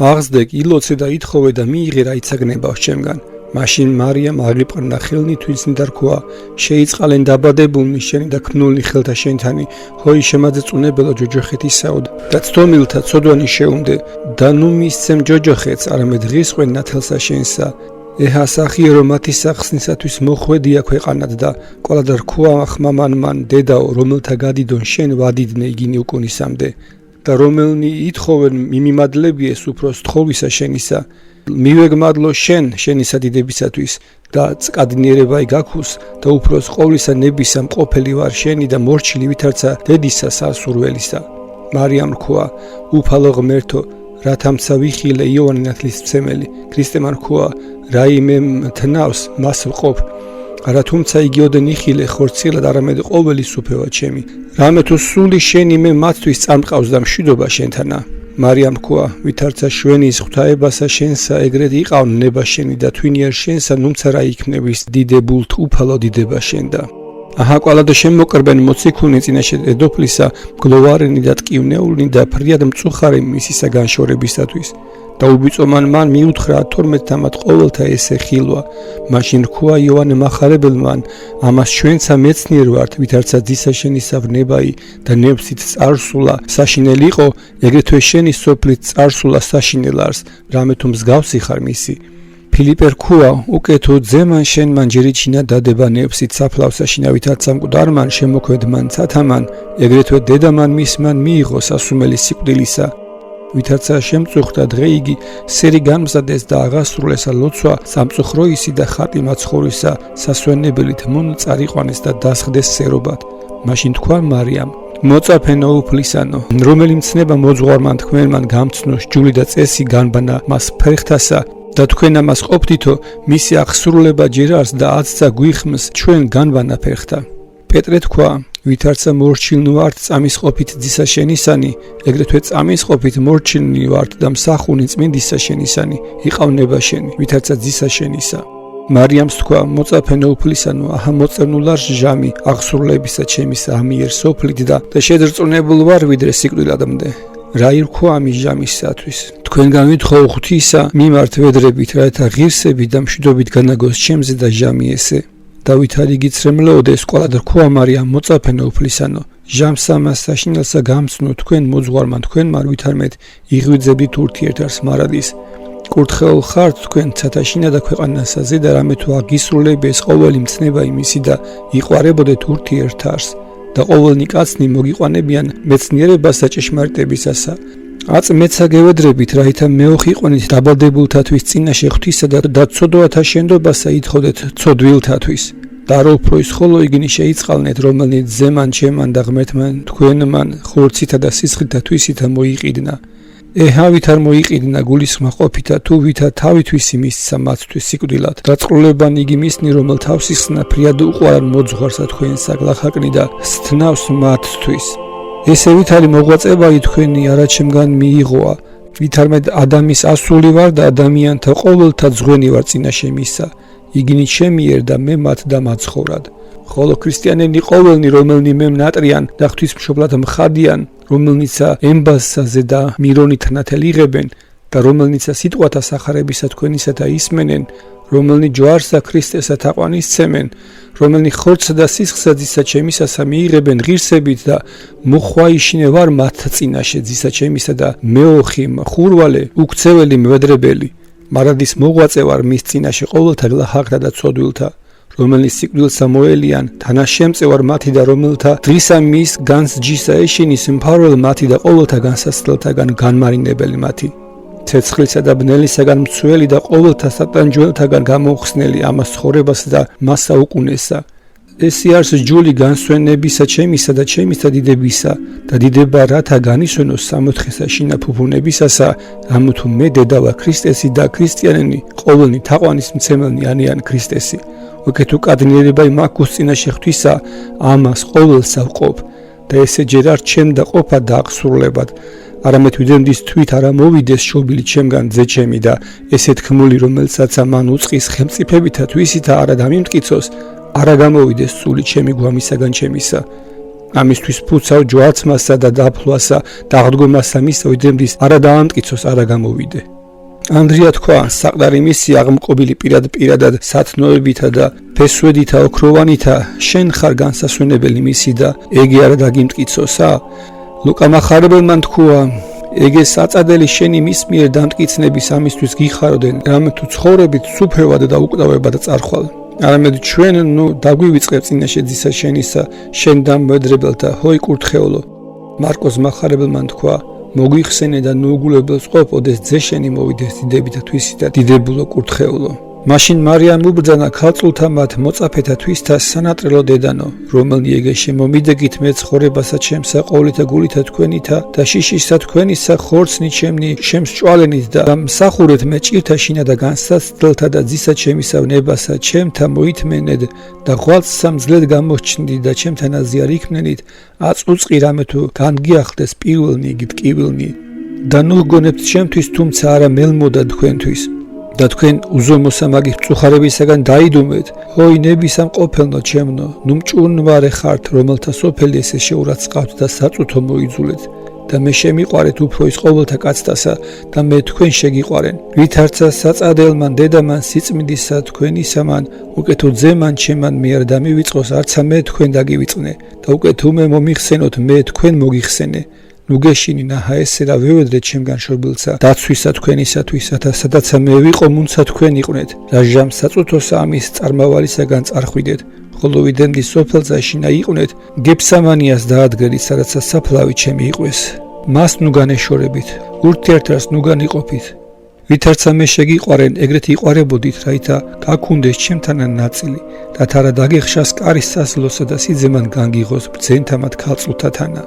აღზრდეკ, ილოცე და ითხოვე და მიიღე რა იცაგნებავს ჩემგან. მაშინ მარიამ აღიპყრნა ხელნი თვისნი და რქვა: შეიწყალენ დაბადებულნი შენი და ქნულნი ხელთა შენთანი, ჰოი შემაძწუნებელო ჯოჯოხეთისაო და ცდომილთა ცოდვანი შეუნდე და ნუ მისცემ ჯოჯოხეთს, არამედ ღირსყვენ ნათელსა შენსა. ეჰა სახიერო მათი სახსნისათვის მოხვედია ქვეყანად და ყველად რქვა ხმამან მან, დედაო, რომელთა გადიდონ შენ ვადიდნე იგინი უკუნისამდე და რომელნი ითხოვენ მიმიმადლებიეს უფროს თხოვისა შენისა. მივეგმადლო შენ შენისა დიდებისათვის და წკადნიერებაი გაქუს და უფროს ყოვლისა ნებისა მყოფელი ვარ შენი და მორჩილი ვითარცა დედისა სასურველისა. მარიამ რქვა: უფალო ღმერთო, რათამცა ვიხილე იოანე ნათლისმცემელი, ქრისტემ რქვა: რაიმე თნავს მას ვყოფ, არა თუმცა იგიოდენ იხილე ხორციელად, არამედ ყოველი სუფევა ჩემი. რამე თუ სული შენი მე მათთვის წამყავს და მშვიდობა შენთანა. მარიამ რქვა: ვითარცა შვენის ღვთაებასა შენსა, ეგრეთ იყავ ნება შენი და თვინიერ შენსა, ნუმცა რა იქნების დიდებულთ უფალო დიდება შენ და აჰა ყველად შემოკრბენ მოციქულნი წინაშე დედოფლისა, გლოვარენი და ტკივნეულნი და ფრიად მწუხარე მისისა განშორებისათვის. და უბიწომან მან მიუთხრა 12-თამად ყოველთა ესე ხილვა. მაშინ რქვა იოანე მახარებელმან: ამას ჩვენცა მეცნიერ ვართ, ვითარცა ძისა შენისა ვნებაი და ნებსით წარსულა საშინელი იყო, ეგრეთვე შენი სოფლით წარსულა საშინელარს, რამე თუ მსგავსი ხარ მისი. ფილიპე რქვა: უკეთო ძემან შენმან ჯერიჩინა დადება ნებსით საფლავსა შინავითარცა მკვდარმან შემოქმედმან ცათამან, ეგრეთვე დედამან მისმან მიიღო სასუმელი სიკვდილისა. ვითარცა შემწუხდა დღეიგი სერი განმზადეს და აღასრულესა ლოცვა სამწუხროისი და ხატი მაცხოვრისა სასვენებელით მონწარიყვანეს და დასხდეს სერობად. მაშინ თქვა მარიამ: მოწაფენო უფლისანო, რომელი მცნება მოძღვარმან თქვენმან გამცნო ჯული და წესი განბანა მას ფერხთასა, და თქვენ ამას ყოფთითო, მისი აღსრულება ჯერ არს და აცდა გვიხმს ჩვენ განვანაფერხთა. პეტრე თქვა, ვითარცა მორჩილნ ვართ წამის ყოფით ძისა შენისანი, ეგრეთვე წამის ყოფით მორჩილნი ვართ და მსახუნი წმინდისა შენისანი, იყავნება შენი, ვითარცა ძისა შენისა. მარიამს თქვა, მოწაფენო უფლისანო, აჰა მოწერნულ არ ჟამი აღსრულებისა ჩემისა ამიერ სოფლით და შეძრწუნებულ ვარ ვიდრე სიკვდილადმდე. რა ირქვა ამის ჟამისათვის? თქვენგან ვითხოვ ღვთისა მიმართ ვედრებით, რათა ღირსებით და მშვიდობით განაგოს ჩემზე და ჟამი ესე. დავითარი გიცრემლეოდეს ყოლად რქვა მარიამ მოწაფენო უფლისანო, ჟამს ამას საშინელსა გამცნო თქვენ მოძღვარმა თქვენმარ ვითარმეთ იღვიძებით ურთიერთარს მარადის. კურთხეულ ხართ თქვენ ცათაშინა და ქვეყანასაზე და რამე თუ აგისრულებდეს ყოველი მცნება იმისი და იყვარებოდეთ ურთიერთარს და ყოველნი კაცნი მოგიყვანებიან მეცნიერებას და ჭეშმარიტებისასა. აწ მეცა გევედრებით, რაითა მეოხიყვანით დაბადებულთათვის წინაშე ღვთისა და ცოდვათა შენდობასა ითხოვდეთ ცოდვილთათვის. და რო უფროის ხოლო იგნი შეიწყალნეთ, რომელნიც ზემან ჩემან და ღმერთმან თქვენმან ხორცითა და სისხლთა თვისითა მოიყიდნა. ეჰა ვით არ მოიყიდნა გულისხმა ყოფითა, თუ ვითა თავითვისი მისცა მათთვის სიკვდილად. დაწყრულებან იგი მისნი, რომელ თავსიხსნა ფრიად უყვარან მოძღვარსა თქვენსა გლახაკნი და სთნავს მათთვის. ესე ვითარი მოღვაწებაი თქვენი არა ჩემგან მიიღოა, ვითარმე ადამის ასული ვარ და ადამიანთა ყოველთა ძღვენი ვარ წინაშე მისა, იგნი ჩემიერ და მე მათ და მაცხოვრად. ხოლო ქრისტიანენი ყოველნი, რომელნი მემ ნატრიან და ღვთისმშობლად მხადიან, რომელნიცა ემბასაზე და მირონით ნათელ იღებენ და რომელნიცა სიტყვათა სახარებისა თქვენისათა ისმენენ, რომელნი ჯვარსა ქრისტესა თაყვანისცემენ, რომელნი ხორცსა და სისხლსა ძისა ჩემისასა მიიღებენ ღირსებით და მოხვაიშინე ვარ მათთა წინაშე ძისა ჩემისა და მეოხი ხურვალე უკცეველი მვედრებელი. მარადის მოღვაწე ვარ მის წინაშე ყოველთა გლახაკთა და ცოდვილთა, რომელნი სიკვდილსა მოელიან, თანაშემწე ვარ მათი და რომელთა დღისა მის განს ჯისა ეშინის მფარველ მათი და ყოველთა განსასწრელთაგან განმარინებელი მათი. ცეცხლისა და ბნელისაგან მცველი და ყოველთა სატანჯველთაგან გამოხსნელი ამას ცხოვრებას და მასა უკუნესა. ესი არს ჯული განსვენებისა ჩემისა და ჩემისა დიდებისა და დიდება რათა განისვენოს სამოთხესა შინა ფუფუნებისასა, ამო თუ მე დედა ვარ ქრისტესი და ქრისტიანენი ყოველნი თაყვანის მცემელნი ანიან ქრისტესი. უკეთო კადნიერება იმაკუს წინაშე ღვთისა ამას ყოველსა ვყოფ და ესე ჯერ არ ჩემ და ყოფა და აღსრულებად, არამედ ვიდრემდის თვით არა მოვიდეს შობილი ჩემგან ძე ჩემი და ესე თქმული, რომელსაც ამან უწყის ხელმწიფებითა თვისითა არა დამიმტკიცოს, არა გამოვიდეს სული ჩემი გვამისაგან ჩემისა. ამისთვის ფუცავ ჯვარცმასა და დაფლვასა და აღდგომასა მისა, ვიდრემდის არა დაამტკიცოს, არა გამოვიდე. ანდრია თქვა, საყდარი მისი აღმყობილი პირადად სათნოებითა და ფესვედითა ოქროვანითა შენ ხარ განსასვენებელი მისი და ეგე არა დაგიმტკიცოსა? ლუკა მახარებელმან თქვა, ეგე საწადელი შენი მის მიერ დამტკიცნების ამისთვის გიხარდნენ, რამე თუ ცხოვრებით სუფევად და უკდავებად წარხვალ. არამედ ჩვენ დაგვივიწყებ წინაშე ძისა შენისა, შენ დამვედრებელთა, ჰოი კურთხეულო. მარკოს მახარებელმან თქვა, მოგვიხსენე და ნუგულებელს ყოფ, ოდეს ძე შენი მოვიდეს დიდებითა თვისი და დიდებულო კურთხეულო. მაშინ მარიამ უბრძანა ქალწულთა მათ მოწაფეთა თვისთა სანატრელო დედანო, რომელნი ეგე შემომიდეგით მე ცხოვრებასა ჩემსა ყოვლითა გულითა თქვენითა და შიშისა თქვენისა ხორცნი ჩემნი შემსჭვალენით და მსახურეთ მე ჭირთა შინა და განსაცდელთა და ძისა ჩემისა ვნებასა ჩემთა მოითმენედ და ღვალწსა მძლედ გამოჩნდით და ჩემთან აზიარ იქმნენით, აწუწყი რამე თუ განგიახლდეს პირველნი გიტკივილნი და ნუ გონებთ ჩემთვის, თუმცა არა მელმოდა თქვენთვის. და თქვენ უზომოსა მაგის წუხარებისაგან დაიდუმეთ, ჰოი ნებისამ ყოფილნო ჩემნო, ნუ მჭურნვარე ხართ, რომელთა სოფელი ესე შეურაცხავთ და საწუთო მოიძულეთ და მე შემიყვარეთ უფროის ყოველთა კაცთასა და მე თქვენ შეგიყვარენ. ვითარცა საწადებელმან დედამან სიწმინდისა თქვენისამან, უკეთო ძემან ჩემან მე არ დამივიწყოს, არცა მე თქვენ დაგივიწყნე და უკეთო მე მომიხსენოთ, მე თქვენ მოგიხსენე. ნუ გეშინი ნაჰა ესე რა ვევედრე ჩემგან შობილსა დაცვისა თქვენისათვისა და სადაცა მე ვიყო მუნცა თქვენ იყვნენ, რა ჟამს საწუთოსა ამის წარმავალისაგან წარხვიდეთ, ხოლო ვიდრემდის სოფელსა შინა იყვნენ, გეფსამანიას დაადგერით, სადაცა საფლავი ჩემი იყვეს. მას ნუ განეშორებით, ურთიერთას ნუ განიყოფით. ვითარცა მე შეგიყვარენ, ეგრეთ იყვარებოდით, რაითა გაქუნდეს ჩემთანან ნაწილი, რათა რა დაგეხშას კარის სასილოსა და სიძემან განგიღოს ბრძენთა მათ ქალწულთათანა.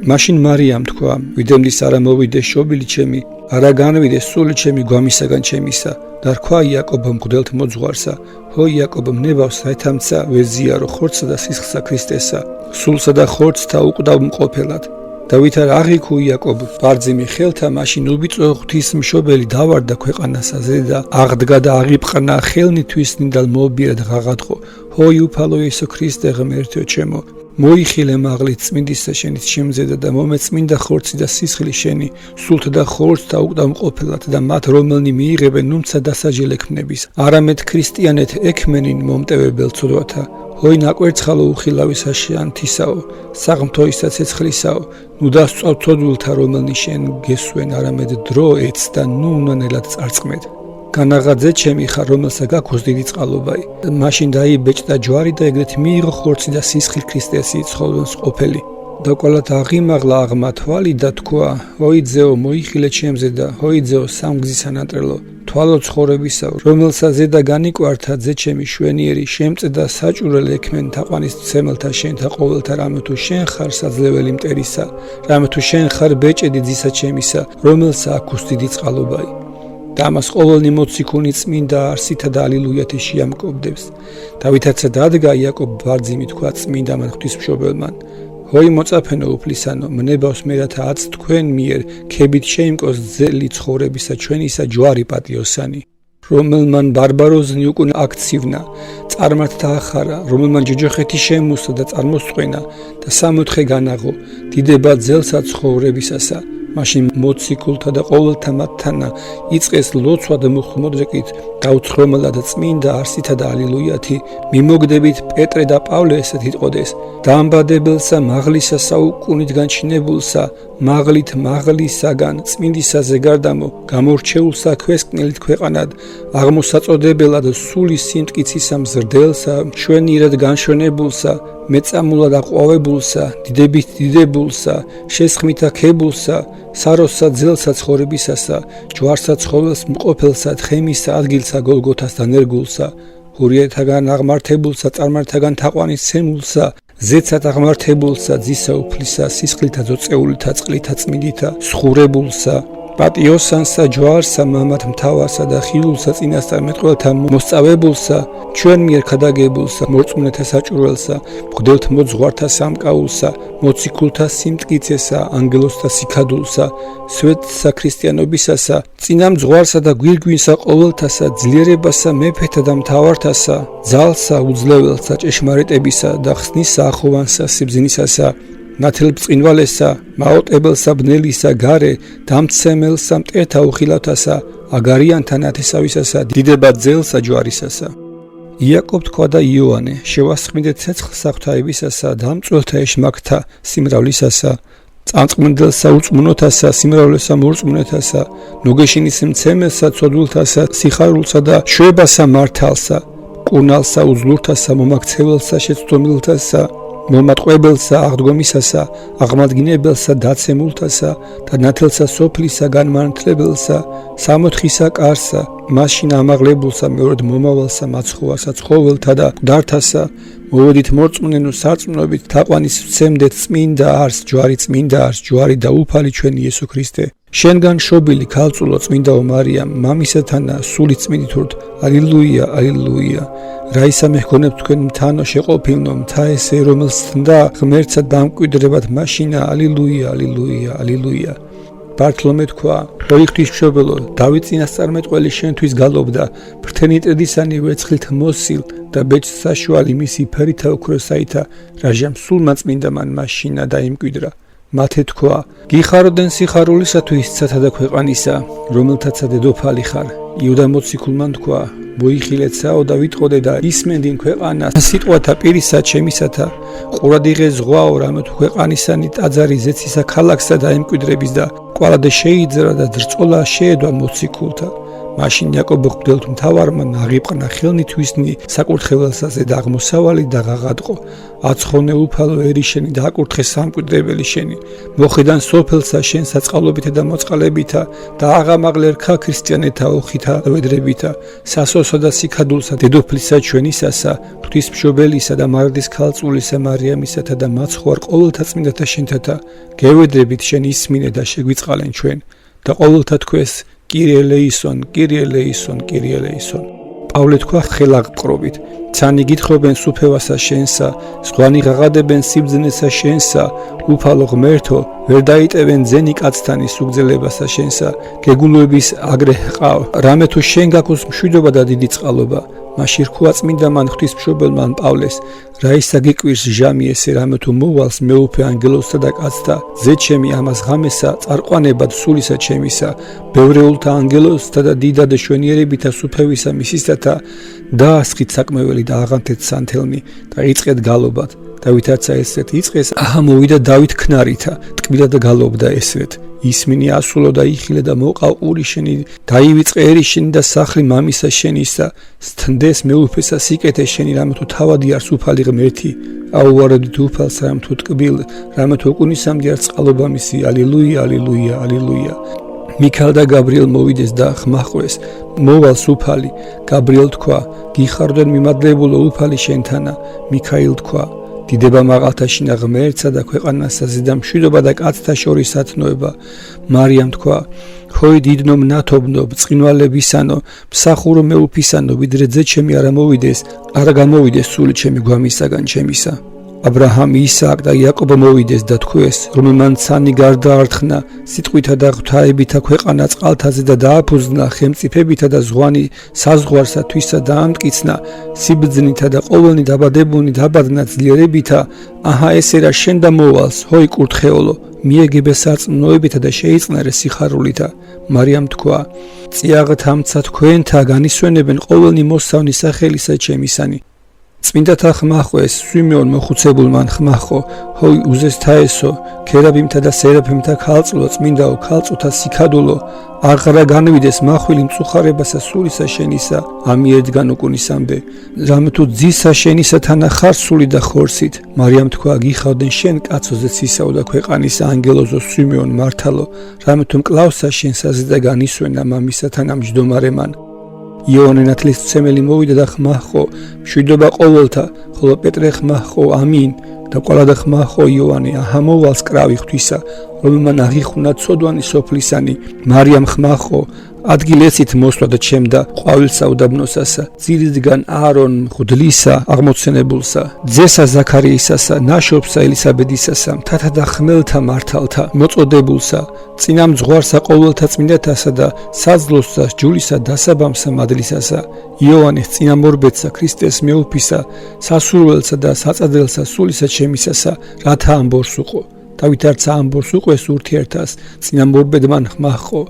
მაშინ მარიამ თქვა: ვიდემდის არა მოვიდე შობილი ჩემი, არა განვიდე სული ჩემი გვამისაგან ჩემისა და რქვა იაკობო მღვდელთ მოძღვარსა, ჰო იაკობო ნებავს ეთამცა ვეზიარო ხორცსა და სისხლსა ქრისტესა, სულსა და ხორცთა უყდავ მყოფელად. დავით არ აღიქუ იაკობ ბარძიმი ხელთა მაშინ უბიწო ღვთისმშობელი დავარდა ქვეყანასა ზედა აღდგა და აღიპყნა ხელნითვის ნინდალ მობიერად ღაღადღო ჰო იუფალო იესო ქრისტე ღმერთო ჩემო მოიხილე მაღლით წმინდისა შენით შემზედა და მომეწმინდა ხორცი და სისხლი შენი სულთა და ხორცთა უყდავ მყოფელად და მათ რომელნი მიიღებენ ნუმცა დასაჯელექმნების არამედ ქრისტიანეთ ექმენინ მომტევებელ ცოდვათა ჰოი ნაკვერცხალო უხილავისა შანთისაო საღმთოისა ცეცხლისაო ნუ დასწავ ცოდვილთა რომელნი შენ გესვენ არამედ დრო ეც და ნუ უნანელად წარწყმეთ განაღაძე ჩემი ხარ რომელსა გაქვს დიდი წყალობაი მაშინ დაიბეჭდა ჯვარი და ეგრეთ მიიღო ხორცი და სისხლი ქრისტესი ცხოველს ყოფილი და ყოლად აღიმაღლა აღმა თვალი და თქვა ჰოიძეო მოიხილე ჩემზე და ჰოიძეო სამგზისა ნატრელო თვალო ცხოვრებისაო რომელსა ზედა განიკვართა ძე ჩემი შვენიერი შემწედა საჭურელ ექმენ თაყვანის ცემელთა შენთა ყოველთა რამე თუ შენ ხარ საძლეველი მტერისა რამე თუ შენ ხარ ბეჭედი ძისა ჩემისა რომელსა აქვს დიდი წყალობაი და ამას ყოველნი მოციქულნი წმინდა არსითა და ალილუიათი შეამკობდებს დავითაცა დადგა იაკობ ბარძიმი თქვა წმინდა მან ღვთისმშობელმან ჰოი მოწაფენო უფლისანო მნებავს მერათა აც თქვენ მიერ ქებით შეიმკოს ძელი ცხოვრებისა ჩვენისა ჯვარი პატიოსანი რომელმან ბარბაროზნი უკუნ აქცივნა წარმართთა ახარა რომელმან ჯოჯოხეთი შემოსა და წარმოსწყვენა და 60 განაღო დიდება ძელსა ცხოვრებისასა მაშინ მოციქულთა და ყოველთა მათთანა იწყეს ლოცვა და მუხმოდრეკით დაუცხრომელა და წმინდა არსითა და ალილუიათი მიმოგდებით პეტრე და პავლე ესეთ იტყოდეს დაამბადებელსა მაღლისა საუკუნით განჩინებულსა მაღლით მაღლისაგან წმინდისა ზეგარდამო გამორჩეულსა ქვესკნელით ქვეყანად აღმოსაწოდებელად სული სიმტკიცისა მზრდელსა მშვენიერად განშვენებულსა მეწამულად აყვავებულსა დიდებით დიდებულსა შესხმითა ქებულსა საროსსა ძელსა ცხოვრებისასა ჯვარსა ცხოველს მყოფელსა თხემისა ადგილსა გოლგოთას დანერგულსა ჰურიეთაგან აღმართებულსა წარმართაგან თაყვანის ცემულსა ზეცად აღმართებულსა ძისა უფლისა სისხლითა ძოწეულითა წყლითა წმინდითა სხურებულსა პატიოსანსა ჯვარსა მამათ მთავარსა და ხილულსა წინასწარმეტყველთა მოსწავებულსა ჩვენ მიერ ქადაგებულსა მორწმუნეთა საჭურველსა მღვდელთ მოძღვართა სამკაულსა მოციქულთა სიმტკიცესა ანგელოსთა სიქადულსა სვეტსა ქრისტიანობისასა წინამძღვარსა და გვირგვინსა ყოველთასა ძლიერებასა მეფეთა და მთავართასა ძალსა უძლეველსა ჭეშმარიტებისა და ხსნისა ახოვანსა სიბზნისასა ნათელ ბწყინვალესა მაოტებელსა ბნელისა გარე დამცემელსა მტერთა უხილავთასა აგარიანთა ნათესავისასა დიდება ძელსა ჯვარისასა იაკობ თქვა და იოანე შევასხმიდეთ ცეცხლსა ღვთაებისასა დამწველთა ეშმაკთა სიმრავლისასა წამწმუნდელსა უწმუნოთასა სიმრავლესა მორწმუნეთასა ნუგეშინის მცემელსა ცოდვილთასა სიხარულსა და შვებასა მართალსა კუნალსა უძლურთასა მომაქცეველსა შეცდომილთასა მომატყვებელსა აღდგომისასა აღმადგინებელსა დაცემულთასა და ნათელსა სოფლისა განმანათლებელსა სამოთხისა კარსა მაშინ ამაღლებულსა მეორედ მომავალსა მაცხოვასა ცხოველთა და მკვდართასა მოვედით მორწმუნენო სარწმუნოებით თაყვანის ვცემდეთ წმინდა არს ჯვარი და უფალი ჩვენი იესო ქრისტე შენგან შობილი ქალწულო წმინდაო მარიამ მამისათანა სული წმინდითურთ ალილუია ალილუია რაისა მეგონებ თქვენ მთანო შეყოფილნო მთა ესე რომელს თნდა ღმერთსა დამკვიდრებად მაშინა ალილუია ალილუია ალილუია ბართლომე თქვა როი ღვთისმშობელო დავით წინასწარმეტყველი შენთვის გალობდა ფრთენი ტრედისანი ვერცხლით მოსილ და ბეჭდ საშუალი მისი ფერითა ოქროსაითა რაჟამ სულმა წმინდამან მაშინა დაიმკვიდრა მათე თქვა გიხაროდენ სიხარულისათვის ცათა და ქვეყანისა რომელთაცა დედოფალი ხარ იუდა მოციქულმან თქვა მოიხილეცაო და ვიტყოდე და ისმენდინ ქვეყანას სიტყვათა პირისა ჩემისათა ყურადიღე ზღვაო რამე თუ ქვეყანისანი ტაძარი ზეცისა ქალაქსა და ემკვიდრების და ყვალადე შეიძრა და ძრწოლა შეედვა მოციქულთა მაშინ იაკობ მღვდელმთავარმა ნაღიბყნა ხელნითვისნი საკურთხეველსაზე და აღმოსავალი და ღაღადყო. აცხოვნე უფალო ერი შენი და აკურთხე სამკვიდრებელი შენი. მოხედან სოფელსა შენ საწყალობითა და მოწყალებითა და აღამაღლე რქა ქრისტიანეთა ოხითა ვედრებითა. სასოსა და სიქადულსა დედოფლისა ჩვენისასა, ღვთისმშობელისა და მარდის ქალწულისა მარიამისათა და მაცხვარ ყოველთა წმინდათა შენთათა, გევედრებით შენ ისმინე და შეგვიწყალენ ჩვენ და ყოველთა თქოს Kyrie eleison, Kyrie eleison, Kyrie eleison. პავლე თქვა ხელაღპყრობით, ცანი გითხრობენ სუფევასა შენსა, ზღვანი ღაღადებენ სიბძნესა შენსა, უფალო ღმერთო, ვერ დაიტევენ ძენი კაცთანი სუგძელებასა შენსა, გეგულოების აგრე ჰყავ, რამე თუ შენ გაქვს მშვიდობა და დიდი წყალობა. მაშინ რქვა წმინდა მან ღვთისმშობელმა პავლეს, რა ისა გიკვირს ჟამი ესე რამე თუ მოვალს მეუფე ანგელოზთა და კაცთა, ზეჩემი ამას ღამესა, წარყვანებად სულისა ჩემისა, ბევრეულთა ანგელოზთა და დიდად შვენიერებითა სუფევისა მისისათა, დაასხით საკმეველი და აღანთეთ სანთელმი და იწყეთ გალობად. დავითაცა ესეთ იწყეს, აჰა მოვიდა დავით ქნარითა, ტკბილად გალობდა ესეთ. ისმინი ასულო და იხილე და მოყავ ური შენი, დაივიწყე ერი შენი და სახლი მამისა შენისა, სთნდეს მეუფესა სიკეთე შენი, რამე თუ თავადი არს უფალი ღმერთი, აუვარდით უფალს რამე თუ ტკბილ, რამე თუ უკუნისამდი არ წყალობა მისი, ალილუია, ალილუია, ალილუია. მიქაელ და გაბრიელ მოვიდეს და ხმახვეს, მოვალს უფალი, გაბრიელ თქვა, გიხარდენ მიმადლებულო უფალი შენთანა, მიქაელ თქვა, დიდება მაღალთა შინა ღმერთსა და ქვეყანასაზე და მშვიდობა და კაცთა შორის ათნოება. მარიამ თქვა, ჰოი დიდნო მნათობნო, ბრწყინვალებისანო, მსახურო მეუფისანო, ვიდრე ძე ჩემი არა მოვიდეს, არ გამოვიდეს სული ჩემი გვამისაგან ჩემისა. აბრაჰამ, ისააკ და იაკობ მოვიდეს და თქვეს, რომ მან ცანი გარდაართხნა, სიტყვითა და ღვთაებითა ქვეყანა წყალთაზე და დააფუძნა, ხელმწიფებითა და ზღვანი საზღვარსა თვისა დაამტკიცნა, სიბძნითა და ყოველნი დაბადებულნი დაბადნა ძლიერებითა, აჰა ესე რა შენ და მოვალს, ჰოი კურთხეოლო, მიეგებე სარწმუნოებითა და შეიწყნარე სიხარულითა. მარიამ თქვა, წიაღთ ამცა თქვენთა განისვენებენ ყოველნი მოსავნის სახელისა ჩემისანი. წმინდათა ხმახვეს, სვიმეონ მოხუცებულ მან ხმახო, ჰოი უზესთაესო, ქერაბიმთა და სერაფიმთა ქალწულო, წმინდაო ქალწულთა სიქადულო, აღარა განვიდეს მახვილი მწუხარებასა სულისა შენისა, ამიერდგან უკუნისამდე, რამე თუ ძისა შენისა თანა ხარ სული და ხორცით. მარიამ თქვა, გიხავდნენ შენ კაცოზე ცისაო და ქვეყანისა ანგელოზო სვიმეონ მართალო, რამე თუ მკლავსა შენ საზედა განისვენა მამისა თანა მჯდომარე მან. იოანე ნათლისმცემელი მოვიდა და ხმახო, მშვიდობა ყოველთა, ხოლო პეტრე ხმახო, ამინ და ყველა და ხმახო იოანე, აჰა მოვალს კრავი ღვთისა, რომელმან აღიხუნა ცოდვანი სოფლისანი. მარიამ ხმახო, ადგილესით მოსვლა და ჩემდა ყვავილსა უდაბნოსასა, ძირისგან აარონ მღვდლისა აღმოცენებულსა, ძესა ზაქარიისასა, ნაშობსა ელისაბედისასა, მთათა და ხმელთა მართალთა მოწოდებულსა, წინამძღვარსა ყოველთა წმინდათასა და საძლოსსა, ჯულისა დასაბამსა მადლისასა, იოანეს წინამორბედსა, ქრისტეს მეუფისა, სასურველსა და საწადელსა სულისა ჩემისასა, რათა ამბორს უყო. დავითარცა ამბორს უყვეს ურთიერთას, წინამორბედმან ხმახო,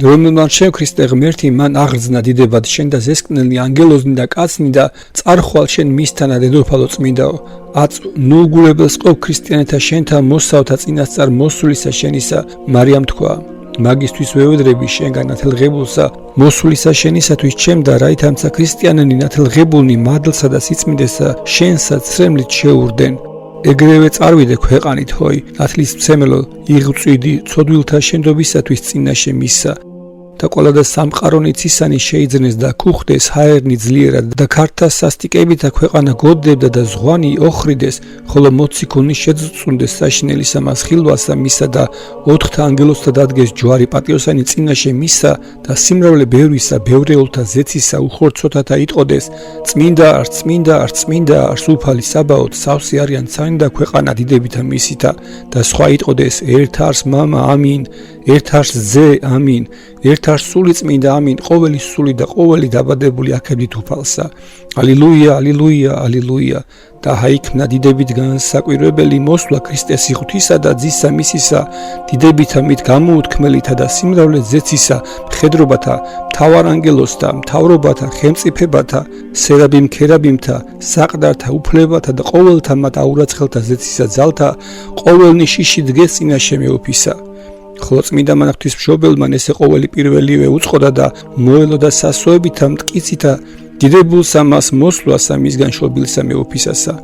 რომელმან შენ ქრისტე ღმერთი მან აღრძნა დიდებად შენ და ზესკნელნი ანგელოზნი და კაცნი და წარხვალ შენ მისთანა დედოფალო წმინდაო. ნუგულებელს ყო ქრისტიანეთა შენთა მოსავთა წინასწარ მოსულისა შენისა. მარიამ თქვა, მაგისთვის ვევედრები შენგან ნათელღებულსა, მოსულისა შენისათვის ჩემდა, რაითამცა ქრისტიანენი ნათელღებულნი მადლსა და სიწმინდესა შენსა ცრემლით შეურდნენ. ეგრევე წარვიდე ქვეყანით, ჰოი, ნათლისმცემელო, იღწვიდი ცოდვილთა შენდობისათვის წინაშე მისსა. და ყველა და სამყარონი ცისანი შეიძნეს და ქუხდეს ჰაერნი ძლიერად და ქართა სასტიკებითა ქვეყანა გოდებდა და ზღვანი ოხრიდეს, ხოლო მოციქულნი შეწუნდეს საშინელისა მას ხილვასა მისა და ოთხთა ანგელოზთა დადგეს ჯვარი პატიოსანი წინაშე მისა და სიმრავლე ბევრისა, ბევრეულთა ზეცისა უხორცოთათა იტყოდეს, წმინდა არს, წმინდა არს, წმინდა არს უფალი საბაოთ, სავსე არიან ცანი და ქვეყანა დიდებითა მისითა და სხვა იტყოდეს, ერთ არს მამა, ამინ, ერთ არს ძე, ამინ, ერთ არს სული წმინდა, ამინ, ყოველი სული და ყოველი დაბადებული აქებდით უფალსა. ალილუია, ალილუია, ალილუია. და ჰაიქმნა დიდებით განსაკვირვებელი მოსვლა ქრისტეს ღვთისა და ძისა მისისა, დიდებითა მით გამოუთქმელითა და სიმრავლე ზეცისა, მხედრობათა, მთავარანგელოზთა, მთავრობათა, ხელმწიფებათა, სერაბიმ ქერაბიმთა, საყდართა, უფლებათა და ყოველთა მათ აურაცხელთა ზეცისა ძალთა, ყოველნი შიში დგეს წინაშე მეუფისა. ხოლო წმინდა მანახთვის მშობელმა ესე ყოველი პირველივე უწყოდა და მოელოდა სასოებითა მტკიცითა დიდებულსა მას მოსვლასა მისგან შობილსა მეუფისასა.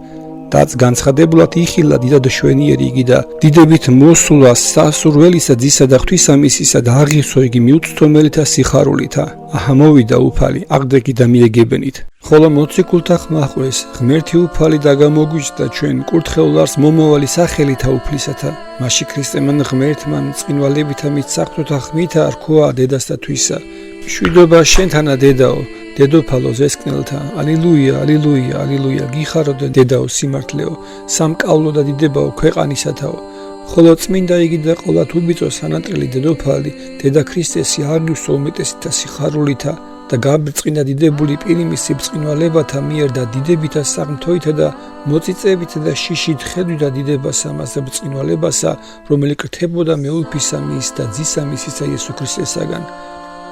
დაც განცხადებულად იხილა დიდად შვენიერი იგი და დიდებით მოსულა სასურველისა ძისა და ღვთისამისისა და აღივსო იგი მიუწვდომელითა სიხარულითა. აჰა მოვიდა უფალი, აღდეგი და მიეგებენით. ხოლო მოციქულთა ხმაყვეს ღმერთი უფალი დაგამოგვიჯდა ჩვენ კურთხეულარს მომავალი სახელითა უფლისათა. მასში ქრისტემან ღმერთმან წყინვალებითა მის საფრთხოთა ხმითა რქოა დედასთათვისა. მშვიდობა შენთანა დედაო, დედოფალო ზესკნელთა, ალილუია, ალილუია, ალილუია, გიხაროდე დედაო სიმართლეო, სამკავლო და დიდებაო ქვეყანისათაო. ხოლო წმინდა იგი და ყოლათ უბიწო სანატრელი დედოფალი, დედა ქრისტესი აღივსო უმეტესითა სიხარულითა და გაბრწყინდა დიდებული პირიმის სიბწყინვალებათა მიერ და დიდებითა საღმრთოითა და მოწიწებითა და შიშით ხედვიდა დიდებასა მასა ბრწყინვალებასა, რომელი კრთებოდა მეუფისა მის და ძისა მისისა იესო ქრისტესაგან.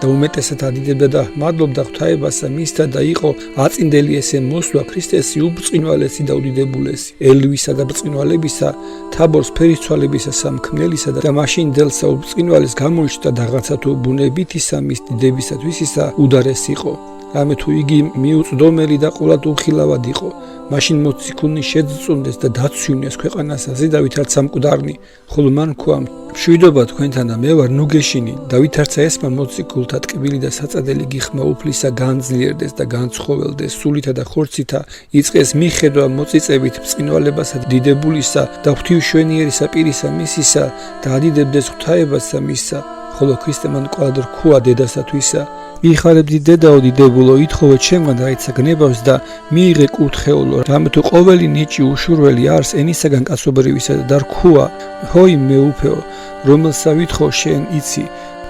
და უმეტესად ადიდებდა და მადლობდა ღვთაებასა მისთა და იყო აწინდელი ესე მოსვლა ქრისტესი უბრწყინვალესი და უდიდებულესი ელვისა და ბრწყინვალებისა თაბორს ფერისცვალებისა სამქმნელისა და მაშინ დელსა უბრწყინვალეს გამოიჩნდა რაღაცა თუ ბუნებითისა მის დიდებისათვისისა უდარეს იყო რამე თუ იგი მიუწვდომელი და ყოლად უხილავად იყო მაშინ მოციქულნი შეძწუნდეს და დაცვინეს ქვეყანასა ზედავით არც სამკვდარნი ხოლო მან თქვა მშვიდობა თქვენთან და მე ვარ ნუგეშინი დავით არცა ესმა მოციქულთა ტკბილი და საწადელი გიხმა უფლისა განძლიერდეს და განცხოველდეს სულითა და ხორცითა იწყეს მიხედვა მოწიწებით ბრწყინვალებასა დიდებულისა და ღვთისმშობლისა პირისა მისისა და ადიდებდეს ღვთაებასა მისსა ხოლო ქრისტემან ყოლად რქუა დედასათვისა იხარებდი დედაო დიდებულო ითხოვე ჩემგან რაიცა გნებავს და მიიღე კურთხეულო რამე თუ ყოველი ნიჭი უშურველი არს ენისაგან კაცობრიويსა და რქუა ჰოი მეუფეო რომელსა ვითხოვ შენ იცი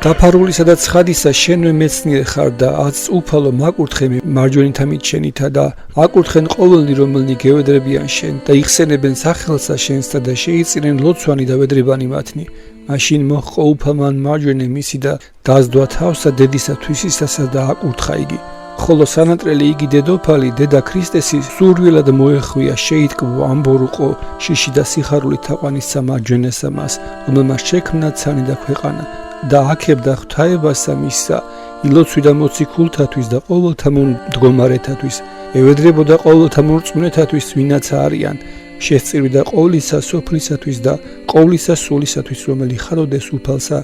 დაფარულისა და ცხადისა შენვე მეცნიერ ხარ და აც უფალო მაკურთხე მარჯვენითა მიჩენითა და აკურთხენ ყოველნი რომელნი გევედრებიან შენ და იხსენებენ სახელსა შენსა და შეიწირენ ლოცვანი და ვედრებანი მათნი მაშინ მოჰყო უფალმან მარჯვენე მისი და დასდვა თავსა დედისათვისისასა და აკურთხა იგი ხოლო სანატრელი იგი დედოფალი დედა ქრისტესი სურვილად მოეხვია შეიტკბო ამბორუყო შიში და სიხარული თაყვანისა მარჯვენესა მას რომელმაც შექმნა ცანი და ქვეყანა და აქებდა ღვთაებასა მისსა ილოცვიდა მოციქულთათვის და ყოველთა მდგომარეთათვის ევედრებოდა ყოველთა მორწმუნეთათვის ვინაც არიან შესწირვიდა ყოვლისა სოფლისათვის და ყოვლისა სულისათვის რომელი ხაროდეს უფალსა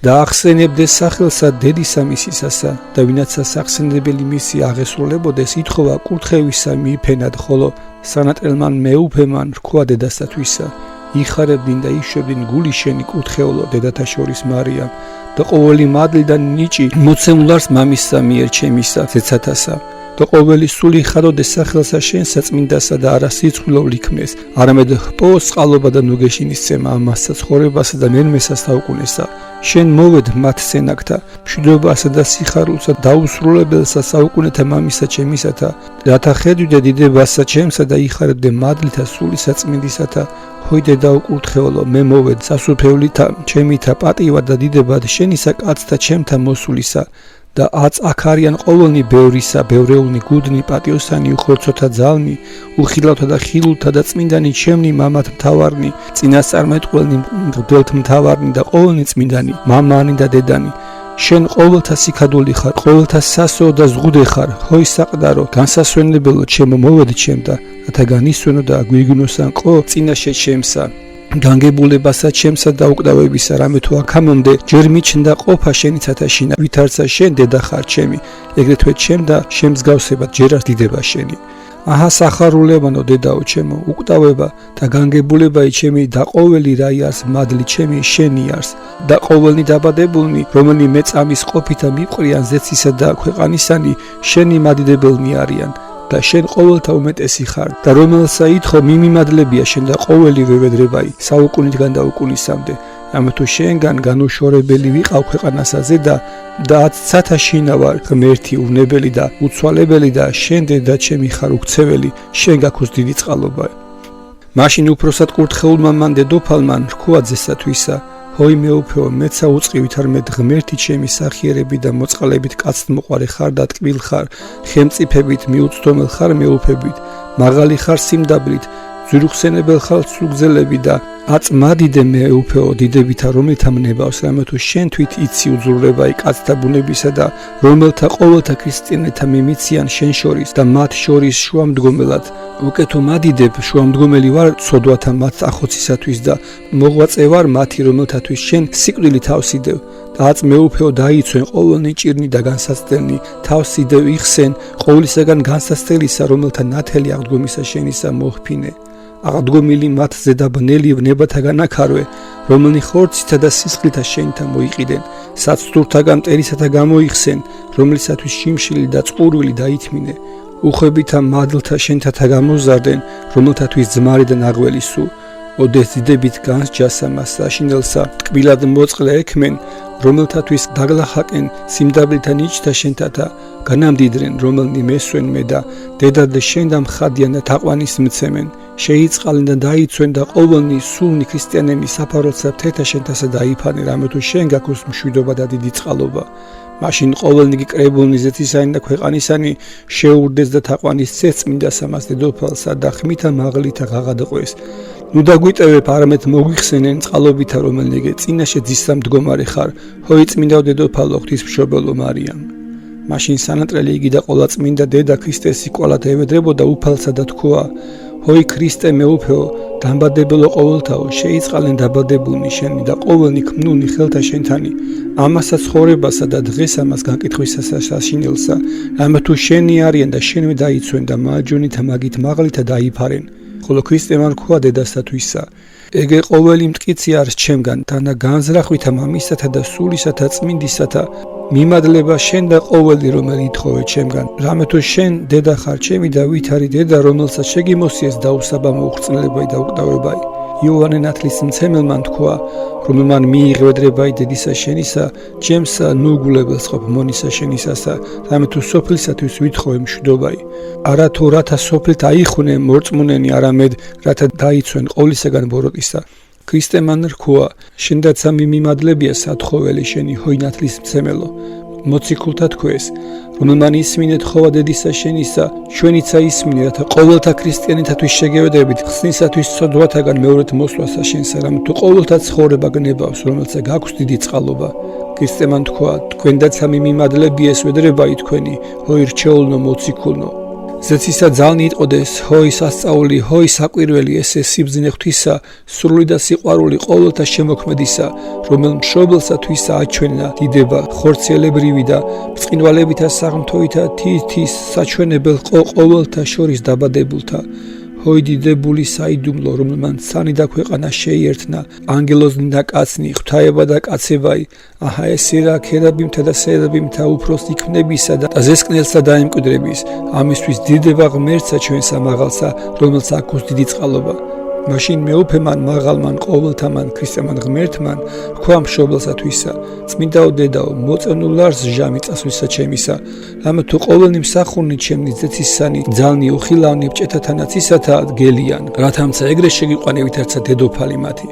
და ახსენებდეს სახელსა დედისა მისისასა და ვინაცა სახსენებელი მისი აღესრულებოდეს ითხოვა კურთხევისა მიიფენად ხოლო სანატრელმან მეუფემან რქვა დედასათვისა იხარებდინ და იშვებდინ გული შენი კურთხეულო დედათა შორის მარიამ და ყოველი მადლი და ნიჭი მოცემულარს მამისა მიერ ჩემისა ზეცათასა და ყოველი სული ხაროდეს სახელსა შენსა წმინდასა და არა სიცხვილო ლიქმეს არამედ ჰპოვოს წყალობა და ნუგეშინის ცემა ამასა ცხოვრებასა და მერმესა საუკუნესა შენ მოვედ მათ სენაკთა მშვიდობასა და სიხარულსა დაუსრულებელსა საუკუნეთა მამისა ჩემისათა რათა ხედვიდე დიდებასა ჩემსა და იხარებდე მადლითა სულისა წმინდისათა ჰოიდე დაუკურთხეულო მე მოვედ სასუფეულითა ჩემითა პატივა და დიდებად შენისა კაცთა ჩემთა მოსულისა და აც აქ არიან ყოველნი ბევრისა ბევრეულნი გუდნი პატიოსანი უხორცოთა ძალნი უხილავთა და ხილულთა და წმინდანი ჩემნი მამათ მთავარნი წინასწარმეტყველნი მღვდელთ მთავარნი და ყოველნი წმინდანი მამანი და დედანი შენ ყოველთა სიქადული ხარ ყოველთა სასო და ზღუდე ხარ ჰოი საყდარო განსასვენებელო ჩემო მოვედი ჩემ და რათა განისვენო და გვიგნოსან ყო წინაშე ჩემსა განგებულებასა ჩემსა და უკდავებისა რამე თუ აქამდე ჯერ მიჩნდა ყოფა შენიცათაშინა ვითარცა შენ დედა ხარ ჩემი ეგრეთვე ჩემ და შემსგავსებად ჯერ არ დიდება შენი აჰა სახარულებანო დედაო ჩემო უკდავება და განგებულებაი ჩემი და ყოველი რაიას მადლი ჩემი შენი არს და ყოველნი დაბადებულნი რომელი მეწამის ყოფითა მიყრიან ზეცისა და ქვეყანისანი შენი მადიდებელნი არიან და შენ ყოველთა უმეტესი ხარ და რომელსა ითხოვ მიმიმადლებია შენ და ყოველი ვევედრებაი საუკუნიდან და უკუნისამდე რამე თუ შენგან განუშორებელი ვიყავ ქვეყანასაზე და აც ცათაშინა ვარ ღმერთი უნებელი და უცვალებელი და შენ დედა ჩემი ხარ უქცეველი შენ გაქვს დიდი წყალობა მაშინ უფროსად კურთხეულმა მან დედოფალმან რქვა ძესათვისა ჰოი მეუფეო მეცა უწყივითარმედ ღმერთი ჩემი სახიერები და მოწყალებით კაცთმოყარე ხარ და ტკბილ ხარ ხელმწიფებით მიუწვდომელ ხარ მეუფებით მაღალი ხარ სიმდაბლით ძვირუხსენებელ ხარ სულგზელები და აწმადიდე მეუფეო დიდებითა რომელთა მნებავს რამე თუ შენ თვით იცი უძურლებაი კაცთა ბუნებისა და რომელთა ყოველთა ქრისტიანთა მიმიციან შენ შორის და მათ შორის შუამდგომელად უკეთო მადიდებ შუამდგომელი ვარ ცოდვათა მათ ახოცისათვის და მოღვაწე ვარ მათი რომელთათვის შენ სიკვდილი თავსიდევ და აწ მეუფეო დაიცვენ ყოველნი ჭირნი და განსაცდელნი თავსიდევ იხსენ ყოვლისაგან განსაცდელისა რომელთა ნათელი აღდგომისა შენისა მოჰფინე აღდგომილი მათ ზედაბნელი ვნებათაგან აქარვე რომელნი ხორცითა და სისხლითა შენთა მოიყიდენ საცდურთაგან მტერისათა გამოიხსენ რომლისათვის შიმშილი და წყურვილი დაითმინე უხვებითა მადლთა შენთათა გამოზარდნენ რომელთათვის ძმარი და ნაღველი სულ ოდეს დიდებით განს ჯასამას საშინელსა ტკბილად მოწყლე ექმენ რომელთათვის დაგლახაკენ სიმდაბლითა ნიჭთა შენთათა განამდიდრენ რომელნი მესვენ მე და დედადე შენ და მხადიან და თაყვანის მცემენ შეიწყალენ და დაიცვენ და ყოველნი სულნი ქრისტიანები საფარველსა თეთა შენთასა დაიფანე რამე თუ შენ გაქოს მშვიდობა და დიდი წყალობა მაშინ ყოველნი კრებულნი ზეთისანი და ქვეყანისანი შეურდეს და თაყვანის წმინდა სამას დედოფალსა და ხმითა მაღლითა ღაღადყვეს ნუ დაგვიტევებ არამედ მოგვიხსენენ წყალობითა რომელნიგე წინაშე ძისა მდგომარე ხარ ჰოი წმინდა დედოფალო ღვთისმშობელო მარიამ მაშინ სანატრელი იგი და ყოლა წმინდა დედა ქრისტესი ყოლად ევედრებოდა უფალსა და თქვა ჰოი ქრისტე მეუფეო დამბადებელო ყოველთაო შეიწყალენ დაბადებულნი შენი და ყოველნი ქმნულნი ხელთა შენთანი ამასაც ხორებასა და დღეს ამას გაკითხვისასა საშინელსა რამე თუ შენი არიან და შენვე დაიცვენ და მაჯონითა მაგით მაღლითა დაიფარენ ხოლო ქრისტემან თქვა დედასთათვისა ეგე ყოველი მტკიცი არის ჩემგან დანა განზრახვითა მამისათა და სულისათა წმინდისათა მიმადლება შენ და ყოველი რომელი ითხოვე ჩემგან რამე თუ შენ დედა ხარ ჩემი და ვით არის დედა რომელსაც შეგიმოსიეს დაუსაბამო უხრწნელებაი და უკდავებაი იოანე ნათლისმცემელმან თქვა რომ მან მიიღებდრებაი დედისა შენისა ჩემსა ნუგულებელს ყოფ მონისა შენისასა რამე თუ სოფლისათვის ვითხოვე მშვიდობაი არა თუ რათა სოფლით აიხუნე მორწმუნენი არამედ რათა დაიცვენ ყოვლისაგან ბოროტისა ქრისტემან რქვა შენდაცა მიმადლებია სათხოველი შენი ჰოი ნათლისმცემელო მოციქულთა თქვეს რომ მან ისმინეთ ხოვა დედისა შენისა ჩვენიცა ისმინე რათა ყოველთა ქრისტიანითათვის შეგევედებით ხსნისათვის ცოდვათაგან მეორეთ მოსვლასა შენსა რამე თუ ყოველთა ცხოვრება გნებავს რომელცა გაქვს დიდი წყალობა ქრისტემან თქვა თქვენდაცა მიმადლებიეს ვედრებაი თქვენი ჰოი რჩეულნო მოციქულნო ზეცისა ძალნი იტყოდეს ჰოი სასწაული ჰოი საკვირველი ესე სიბძნე ღვთისა სრული და სიყვარული ყოველთა შემოქმედისა რომელ მშობელსათვისა აჩვენა დიდება ხორციელებრივი და ბრწყინვალებითა საღმრთოითა თითის საჩვენებელ ყოველთა შორის დაბადებულთა ჰოი დიდებული საიდუმლო რომელმან სანი და ქვეყანა შეიერთნა ანგელოზნი და კაცნი ღვთაება და კაცებაი აჰა ესე რა ქერაბიმთა და სერაბიმთა უფროს იქმნებისა და ზესკნელსა დაემკვიდრების ამისთვის დიდება ღმერთსა ჩვენსა მაღალსა რომელსაც აქვს დიდი წყალობა მაშინ მეუფემან მაღალმან ყოველთამან ქრისტემან ღმერთმან თქვა მშობელსათვისა წმინდაო დედაო მოწენულ არს ჟამი წასვლისა ჩემისა რამე თუ ყოველნი მსახურნი ჩემნი ზეცისანი ძალნი უხილავნი ბჭეთათანაც ისათა გელიან რათამცა ეგრე შეგიყვანე ვითარცა დედოფალი მათი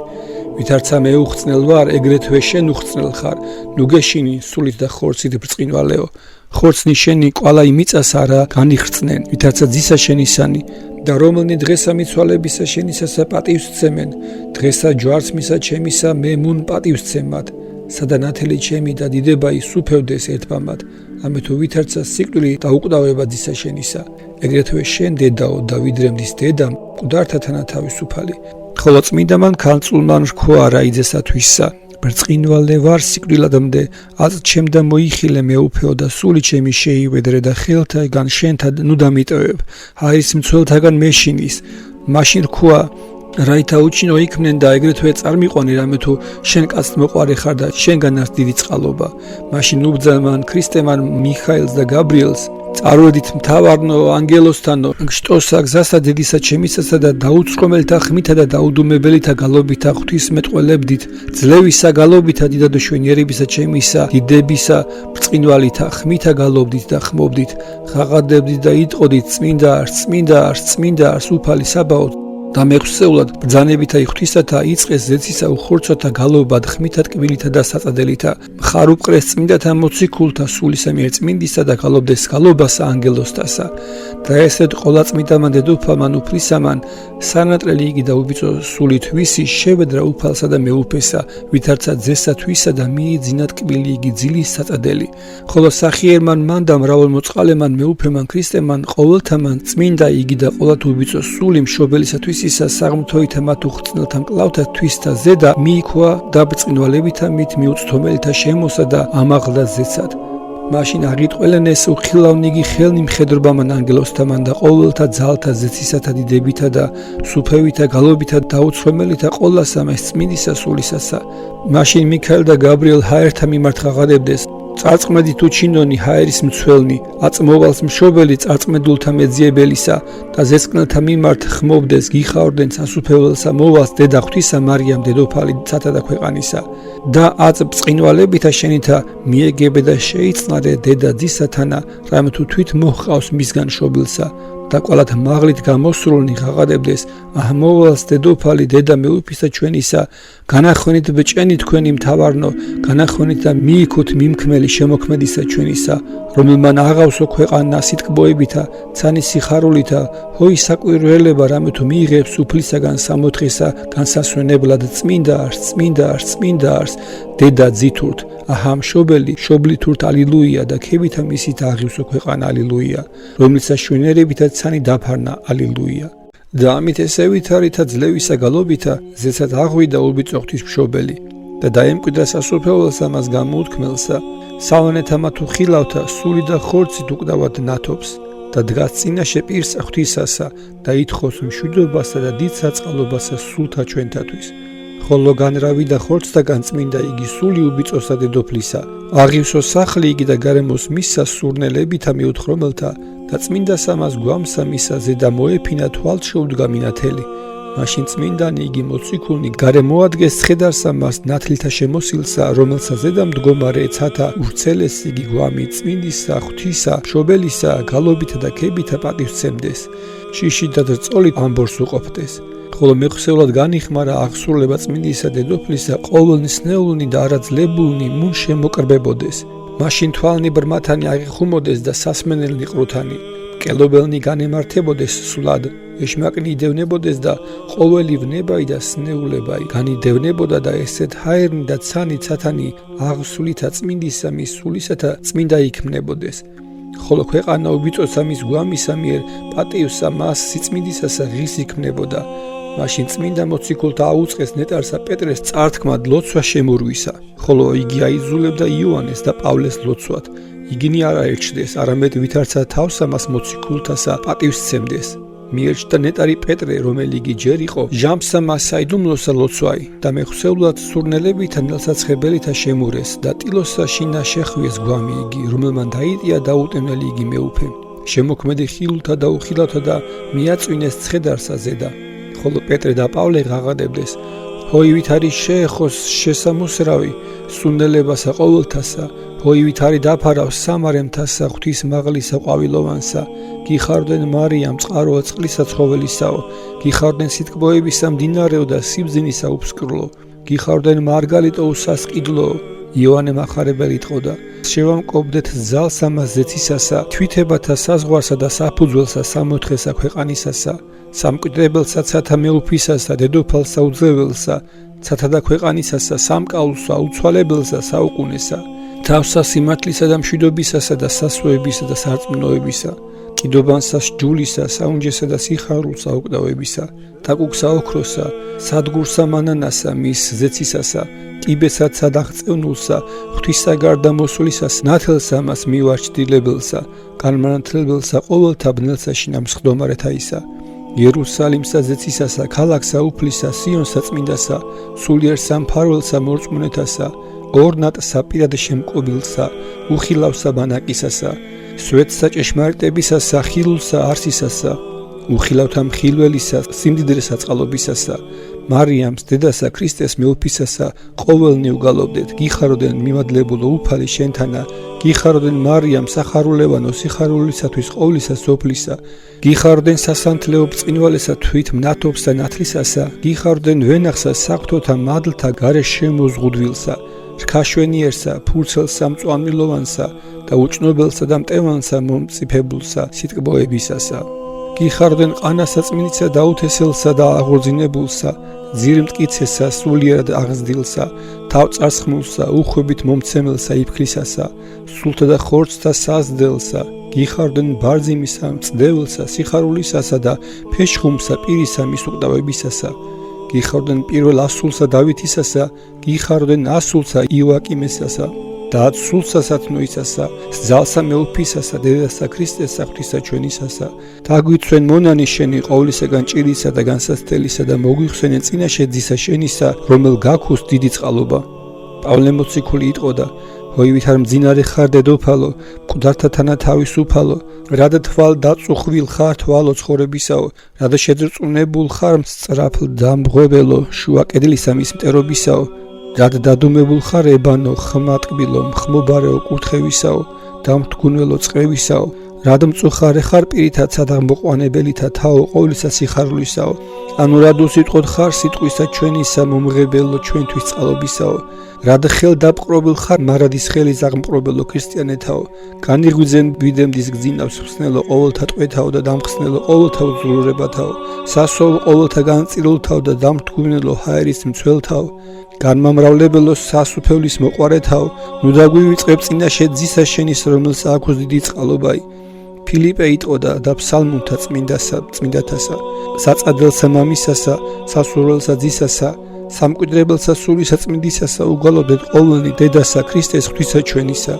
ვითარცა მე უხრწნელ ვარ ეგრეთვე შენ უხრწნელ ხარ ნუ გეშინი სულით და ხორცით ბრწყინვალეო ხორცნი შენი ყვალაი მიწას არა განიხრწნენ ვითარცა ძისა შენისანი და რომელნი დღესა მიცვალებისა შენისასა პატივს ცემენ დღესა ჯვარს მისა ჩემისა მე მუნ პატივს ცემად სადა ნათელი ჩემი და დიდებაი სუფევდეს ერთბამად ამე თუ ვითარცა სიკვდილი და უკდავება ძისა შენისა ეგრეთვე შენ დედაო და ვიდრემდის დედამ მკვდართათანა თავისუფალი ხოლო წმინდამან ქალწულმან რქვა რაიძესათვისა ბრწყინვალე ვარ სიკვდილადამდე აწ ჩემდა მოიხილე მეუფეო და სული ჩემი შეივედრე და ხელთაგან შენთა ნუ დამიტევებ ჰაის მცველთაგან მეშინის მაშინ რქვა რაითა უჩინო იქმნენ და ეგრეთვე წარმიყვანი რამე თუ შენ კაცთ მოყვარე ხარ და შენგანაც დიდი წყალობა მაშინ უბძალმან ქრისტემან მიხაილს და გაბრიელს წარვედით მთავარნო ანგელოსთანო შტოსა გზასა დედისა ჩემისასა და დაუცხრომელთა ხმითა და დაუდუმებელითა გალობითა ღვთისმეტყველებდით ძლევისა გალობითა დიდადო შვენიერებისა ჩემისა დიდებისა ბრწყინვალითა ხმითა გალობდით და ხმობდით ღაღადებდით და იტყოდით წმინდა არს უფალი საბაოდ და მეხსეულად ბრძანებითა ღვთისათა იწყეს ზეცისა უხორცოთა გალობა ხმითა ტკბილითა და საწადელითა მხარ უპყრეს წმინდათა მოციქულთა სულისა მიერ წმინდისა და გალობდეს გალობასა ანგელოსთასა და ესეთ ყოლა წმინდამან დედოფალმან უფლისამან სანატრელი იგი და უბიწო სული თვისი შევედრა უფალსა და მეუფესა ვითარცა ძესა თვისა და მიიძინა ტკბილი იგი ძილის საწადელი ხოლო სახიერმან მან და მრავალ მოწყალემან მეუფემან ქრისტემან ყოველთამან წმინდა იგი და ყოლა უბიწო სული მშობელისათვის ისა საღმრთოითა მათ უხრწნელთა მკლავთა თვისთა ზედა მიიქვა დაბწყინვალებითა მით მიუწთომელითა შემოსა და ამაღლა ზეცად მაშინ აღიტყველენ ეს უხილავნიგი ხელნი მხედრობამან ანგელოსთამან და ყოველთა ძალთა ზეცისათა დიდებითა და სუფევითა გალობითა დაუცხრომელითა ყოლასა მას წმინდისა სულისასა მაშინ მიქაელ და გაბრიელ ჰაერთა მიმართ ღაღადებდეს წარწმედი თუ ჩინონი ჰაერის მცველნი აწმოვალს მშობელი წარწმედულთა მეძიებელისა და ზესკნელთა მიმართ ხმობდეს გიხავრდნენ სასუფეველსა მოვალს დედა ღვთისა მარიამ დედოფალი ცათა და ქვეყანისა და აწბწყინვალებითა შენითა მიეგებე და შეიწნარე დედა ძისათანა რამე თუ თვით მოჰყავს მისგან შობილსა და ყოლად მაღლით გამოსრულნი ღაღადებდეს მოვალს დედოფალი დედა მეუფისა ჩვენისა განახვენით ბჭენი თქვენი მთავარნო განახვენით და მიიქოთ მიმქმელი შემოქმედისა ჩვენისა რომელმან აღავსო ქვეყანა სიტკბოებითა ცანი სიხარულითა ჰოი საკვირველება რამე თუ მიიღებს უფლისაგან სამოთხისა განსასვენებლად წმინდა არს დედა ძითურთ მშობელი შობლითურთ ალილუია და ქებითა მისით აღივსო ქვეყანა ალილუია რომლისა შვენერებითა ცანი დაფარნა ალილუია და ამით ესე ვითარითა ძლევისა გალობითა ზეცად აღვიდა უბიწო ღვთის მშობელი და დაემკვიდრა სასופეველსა მას გამოუთქმელსა სავანეთა მათ უხილავთა სული და ხორცით უკდავად ნათობს და დგას წინაშე პირს ღვთისასა და ითხოვს მშვიდობასა და დიდ საწყალობასა სულთა ჩვენთათვის ხოლო განრავიდა ხორცთაგან წმინდა იგი სული უბიწოსა დედოფლისა აღივსო სახლი იგი და გარემოს მისსა სურნელებითა მიუთხრომელთა და წმინდასა მას გვამსა მისსა ზედა მოეფინა თვალთ შეუდგა მინათელი მაშინ წმინდანი იგი მოციქულნი გარემოადგეს ცხედარსა მას ნათლთა შემოსილსა რომელსა ზედა მდგომარე ცათა ურცელეს იგი გვამი წმინდისა ღვთისა მშობელისა გალობითა და ქებითა პატივსცემდეს შიშით და წოლით ამბორს უყოფდეს ხოლო მეხსეულად განიხმარა აღსრულება წმინდისა დედოფლისა ყოველნისნეულნი და არაძლებულნი მუნ შემოკრბებოდეს მაშინ თვალნი ბრმათანი აღიხუმოდეს და სასმენელნი ყრუთანი მკელობელნი განემართებოდეს სულად ეშმაკნი იდევნებოდეს და ყოველი ვნებაი და სნეულებაი განიდევნებოდა და ესეთ ჰაერნი და ცანი ცათანი აღსრულითა წმინდისა მის სულისათა წმინდა იქმნებოდეს ხოლო ქვეყანა უბიწოცა მის გვამისა მიერ პატივსა მას სიწმინდისასა ღირს იქმნებოდა მაშინ წმინდა მოციქულთა აუწყეს ნეტარსა პეტრეს წართქმად ლოცვა შემურვისა ხოლო იგი აიძულებდა იოანეს და პავლეს ლოცვად იგინი არ აერჩდეს არამედ ვითარცა თავსა მას მოციქულთასა პატივსცემდეს მიერჩდა ნეტარი პეტრე რომელი იგი ჯერ იყო ჟამსა მას საიდუმლოსა ლოცვაი და მეხსეულად სურნელებითა ნელსაცხებელითა შემურეს და ტილოსა შინა შეხვიეს გვამი იგი რომელმან დაიტია დაუტენელი იგი მეუფე შემოქმედი ხილულთა და უხილავთა და მიაწვინეს ცხედარსა ზედა ხოლო პეტრე და პავლე ღაღადებდეს ჰოი ვით არის შეეხოს შესამოსრავი სუნელებასა ყოველთასა ჰოი ვით არის დაფარავს სამარემთასა ღვთის მაღლისა ყვავილოვანსა გიხარდნენ მარიამ წყაროა წყლისა ცხოველისაო გიხარდნენ სიტკბოებისა მდინარეო და სიბძინისა უფსკრლო გიხარდნენ მარგალიტო უსასყიდლო იოანე მახარებელი ტყოდა შევამკობდეთ ზალს ამას ზეცისასა თვითებათა საზღვარსა და საფუძველსა სამოთხესა ქვეყანისასა სამკვიდრებელსა ცათა მეუფისასა დედოფალსა უძეველსა ცათა და ქვეყანისასა სამკაულსა უცვალებელსა საუკუნესა თავსა სიმართლისა და მშვიდობისასა და სასვეებისა და სარწმუნოებისა კიდობანსა ჯულისა საუნჯესა და სიხარულსა უკდავებისა დაკუქსა ოქროსა სადგურსა მანანასა მის ზეცისასა კიბესაცა დაღწევნულსა ღვთისა გარდა მოსულისას ნათელსა მას მივარჩდილებელსა განმანათლებელსა ყოველთა ბნელსა შინამსხდომარეთაისა იერუსალიმსა ზეცისასა ქალაქსა უფლისა სიონსა წმინდასა სულიერ სამფარველსა მორწმუნეთასა ორნატსა პირად შემკობილსა უხილავსა ბანაკისასა სვეტსა ჭეშმარიტებისასა ხილულსა არსისასა უხილავთა მხილველისა, სიმდიდრე საწყალობისასა, მარიამს, დედასა, ქრისტეს მეუფისასა, ყოველნი უგალობდეთ, გიხაროდენ მიმადლებულო უფალი შენთანა, გიხაროდენ მარიამ სახარულევანო სიხარულისათვის ყოვლისა სოფლისა, გიხაროდენ სასანთლეო ბრწყინვალესა თვით მნათობს და ნათლისასა, გიხაროდენ ვენახსა საღვთოთა მადლთა გარეშ შემოზღუდვილსა, რქაშვენიერსა, ფურცელსა მწვანილოვანსა და უჭნობელსა და მტევანსა მომწიფებულსა სიტკბოებისასა. გიხარდენ ყანასაწმინდისა და უთესელსა და აღორძინებულსა, ძირმტკიცესა, სულიერად აღზრდილსა, თავწარსხმულსა, უხვებით მომცემელსა იფქლისასა, სულთა და ხორცთა საზრდელსა, გიხარდენ ბარძიმისა, მწდეველსა, სიხარულისასა და ფეშხუმსა, პირისა მის უკდავებისასა, გიხარდენ პირველ ასულსა დავითისასა, გიხარდენ ასულსა იოაკიმესასა და სულსასა თნოისასა, ძალსა მეუფისასა, დედასა ქრისტესა ღვთისა ჩვენისასა, დაგვიცვენ მონანი შენი ყოვლისაგან ჭირისა და განსაცდელისა და მოგვიხსენენ წინაშე ძისა შენისა, რომელ გაქუს დიდი წყალობა. პავლე მოციქული იტყოდა: "ჰოივით არ მძინარე ხარ დედოფალო, მკვდართა თანა თავისუფალო, რადა თვალ დაწუხვილ ხარ თვალო ცხოვრებისაო, რადა შეძრწუნებულ ხარ სწრაფ დამღვეველო, შუა კედლისა მის მტერობისაო, რადა დადუმებულ ხარ ებანო, ხმატკბილო, მხმობარეო კურთხევისაო, დამთგუნველო წყევისაო, რადა მწუხარე ხარ პირითაცა და მოყვანებელითა თაო ყოვლისა სიხარულისაო, ანუ რად უსიტყვოდ ხარ სიტყვისა ჩვენისა მომღებელო ჩვენთვის წყალობისაო, რადა ხელ დაპყრობილ ხარ მარადის ხელის აღმპყრობელო ქრისტიანეთაო, განიღვიძენ ვიდემდის გძინავს ხსნელო ყოველთა ტყვეთაო და დამხსნელო ყოველთა უძლურებათაო, სასოულ ყოველთა განწირულთაო და დამთგუნველო ჰაერის მცველთაო, განმამრავლებელო სასუფევლის მოყვარეთაო, ნუ დაგვივიწყებ წინაშე ძისა შენის, რომელს აქვს დიდი წყალობაი. ფილიპე იტყოდა და ფსალმუნთა წმინდათასა, საწადილსა მამისასა, სასურველსა ძისასა, სამკვიდრებელსა სულისა წმინდისასა უგალობდეთ ყოველნი დედასა ქრისტეს ღვთისა ჩვენისა.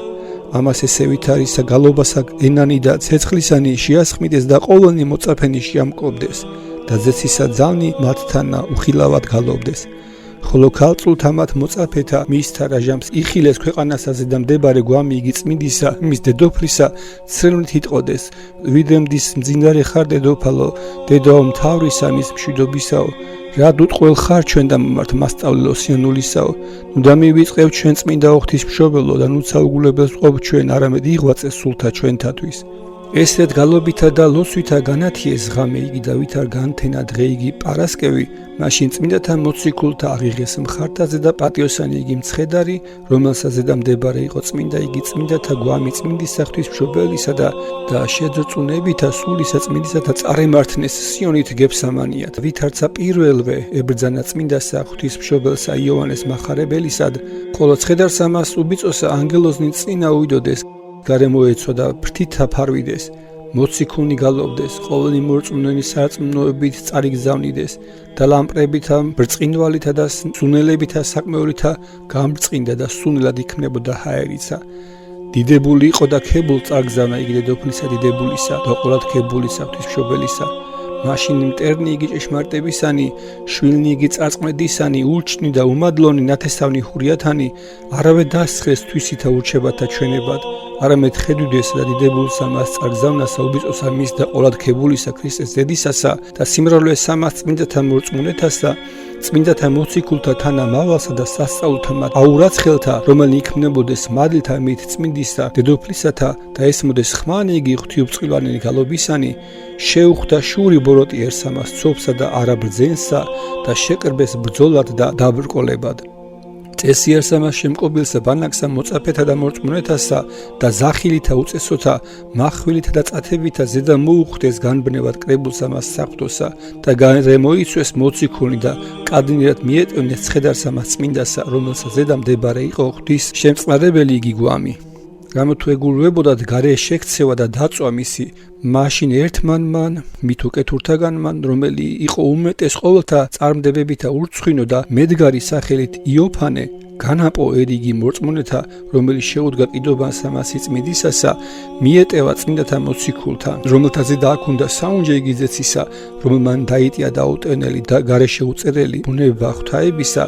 ამას ესევით არისა გალობასა ენანი და ცეცხლისანი შეასხმიდეს და ყოველნი მოწაფენი შეამკობდეს და ზეცისა ძალნი მათთანა უხილავად გალობდეს. ხოლო ქალწულთა მათ მოწაფეთა მისთა რაჟამს იხილეს ქვეყანასაზე და მდებარე გვამი იგი წმინდისა, მის დედოფლისა, ცრემლით იტყოდეს: ვიდემდის მძინარე ხარ დედოფალო, დედაო მთავრისა მის მშვიდობისაო, რად უტყუელ ხარ ჩვენ და მომართ მასწავლელო სიანულისაო, ნუ დამივიწყებ ჩვენ წმინდა ოხთის მშობელო და ნუ საუგულებელს ყოფ ჩვენ, არამედ იღვაწე სულთა ჩვენთათვის. ესეთ გალობითა და ლოცვითა განათიეს ღამე იგი და ვითარ განთენა დღე იგი პარასკევი, მაშინ წმინდათა მოციქულთა აღიღეს მხართაზე და პატიოსანი იგი მცხედარი, რომელსაც ზედა მდებარე იყო წმინდა იგი წმინდათა გვამი წმინდისა ღვთის მშობელისა და შეძრწუნებითა სულისა წმინდისათა წარემართნეს სიონით გებსამანიათ, ვითარცა პირველვე ებრძანა წმინდასა ღვთის მშობელსა იოანეს მახარებელისად, ხოლო ცხედარს ამას უბიწოსა ანგელოზნი წინა უიდოდეს, გარემოეცვა და ფრთითა ფარვიდეს, მოციქულნი გალობდეს, ყოველნი მორწმუნენი სარწმუნოებით წარიგზავნიდეს და ლამპრებითა, ბრწყინვალითა და სუნელებითა საკმეორითა გამბრწყინდა და სუნელად იქმნებოდა ჰაერიცა. დიდებული იყო და ქებულ წარგზავნა იგი დედოფლისა დიდებულისა და ყოლად ქებულისა ღვთისმშობელისა. მაშინ მტერნი იგი ჭეშმარიტებისანი, შვილნი იგი წარწმედისანი, ურჩნი და უმადლონი ნათესავნი ჰურიათანი, არავე დასხეს თვისითა ურჩებათა ჩვენებად, არამედ ხედვიდეს და დიდებულსა მას წარგზავნასა უბიწოსა მის და ყოლად ქებულისა ქრისტეს დედისასა და სიმრავლეს ამას წმინდათა მორწმუნეთასა, წმინდათა მოციქულთა თანა მავალსა და სასწაულთა მათ აურაცხელთა, რომელნი იქმნებოდეს მადლთა მით წმინდისა დედოფლისათა და ესმოდეს ხმანი იგი ღვთიუბრწყილვანელი გალობისანი, შეუხვდა შური ბოროტიერსამას ცოფსა და არაბრძენსა და შეკრბეს ბრძოლად და დაბრკოლებად. წესიერსამას შემკობილსა ბანაკსა მოწაფეთა და მორწმუნეთასა და ზახილითა უწესოთა, მახვილითა და წათებითა ზედა მოუხვდეს განბნევად კრებულსა მას საღვთოსა და გარემოიცვეს მოციქულნი და კადნიერად მიეტევნეს ცხედარსა მას წმინდასა, რომელსაც ზედა მდებარე იყო ღვთის შემწყნარებელი იგი გვამი. რამე თუ ეგულვებოდათ გარე შექცევა და დაწვა მისი, მაშინ ერთმან მით უკეთურთაგან მან, რომელი იყო უმეტეს ყოველთა წარმდებებითა ურცხვინო და მედგარი სახელით იოფანე, განაპო ერიგი მორწმუნეთა, რომელიც შეუდგა კიდობანსა მასი წმინდისასა, მიეტევა წმინდათა მოციქულთა, რომელთაზე დააქუნდა საუნჯე იგი ზეცისა, რომელმან დაიტია დაუტენელი და გარეშე უწერელი ბუნება ღვთაებისა,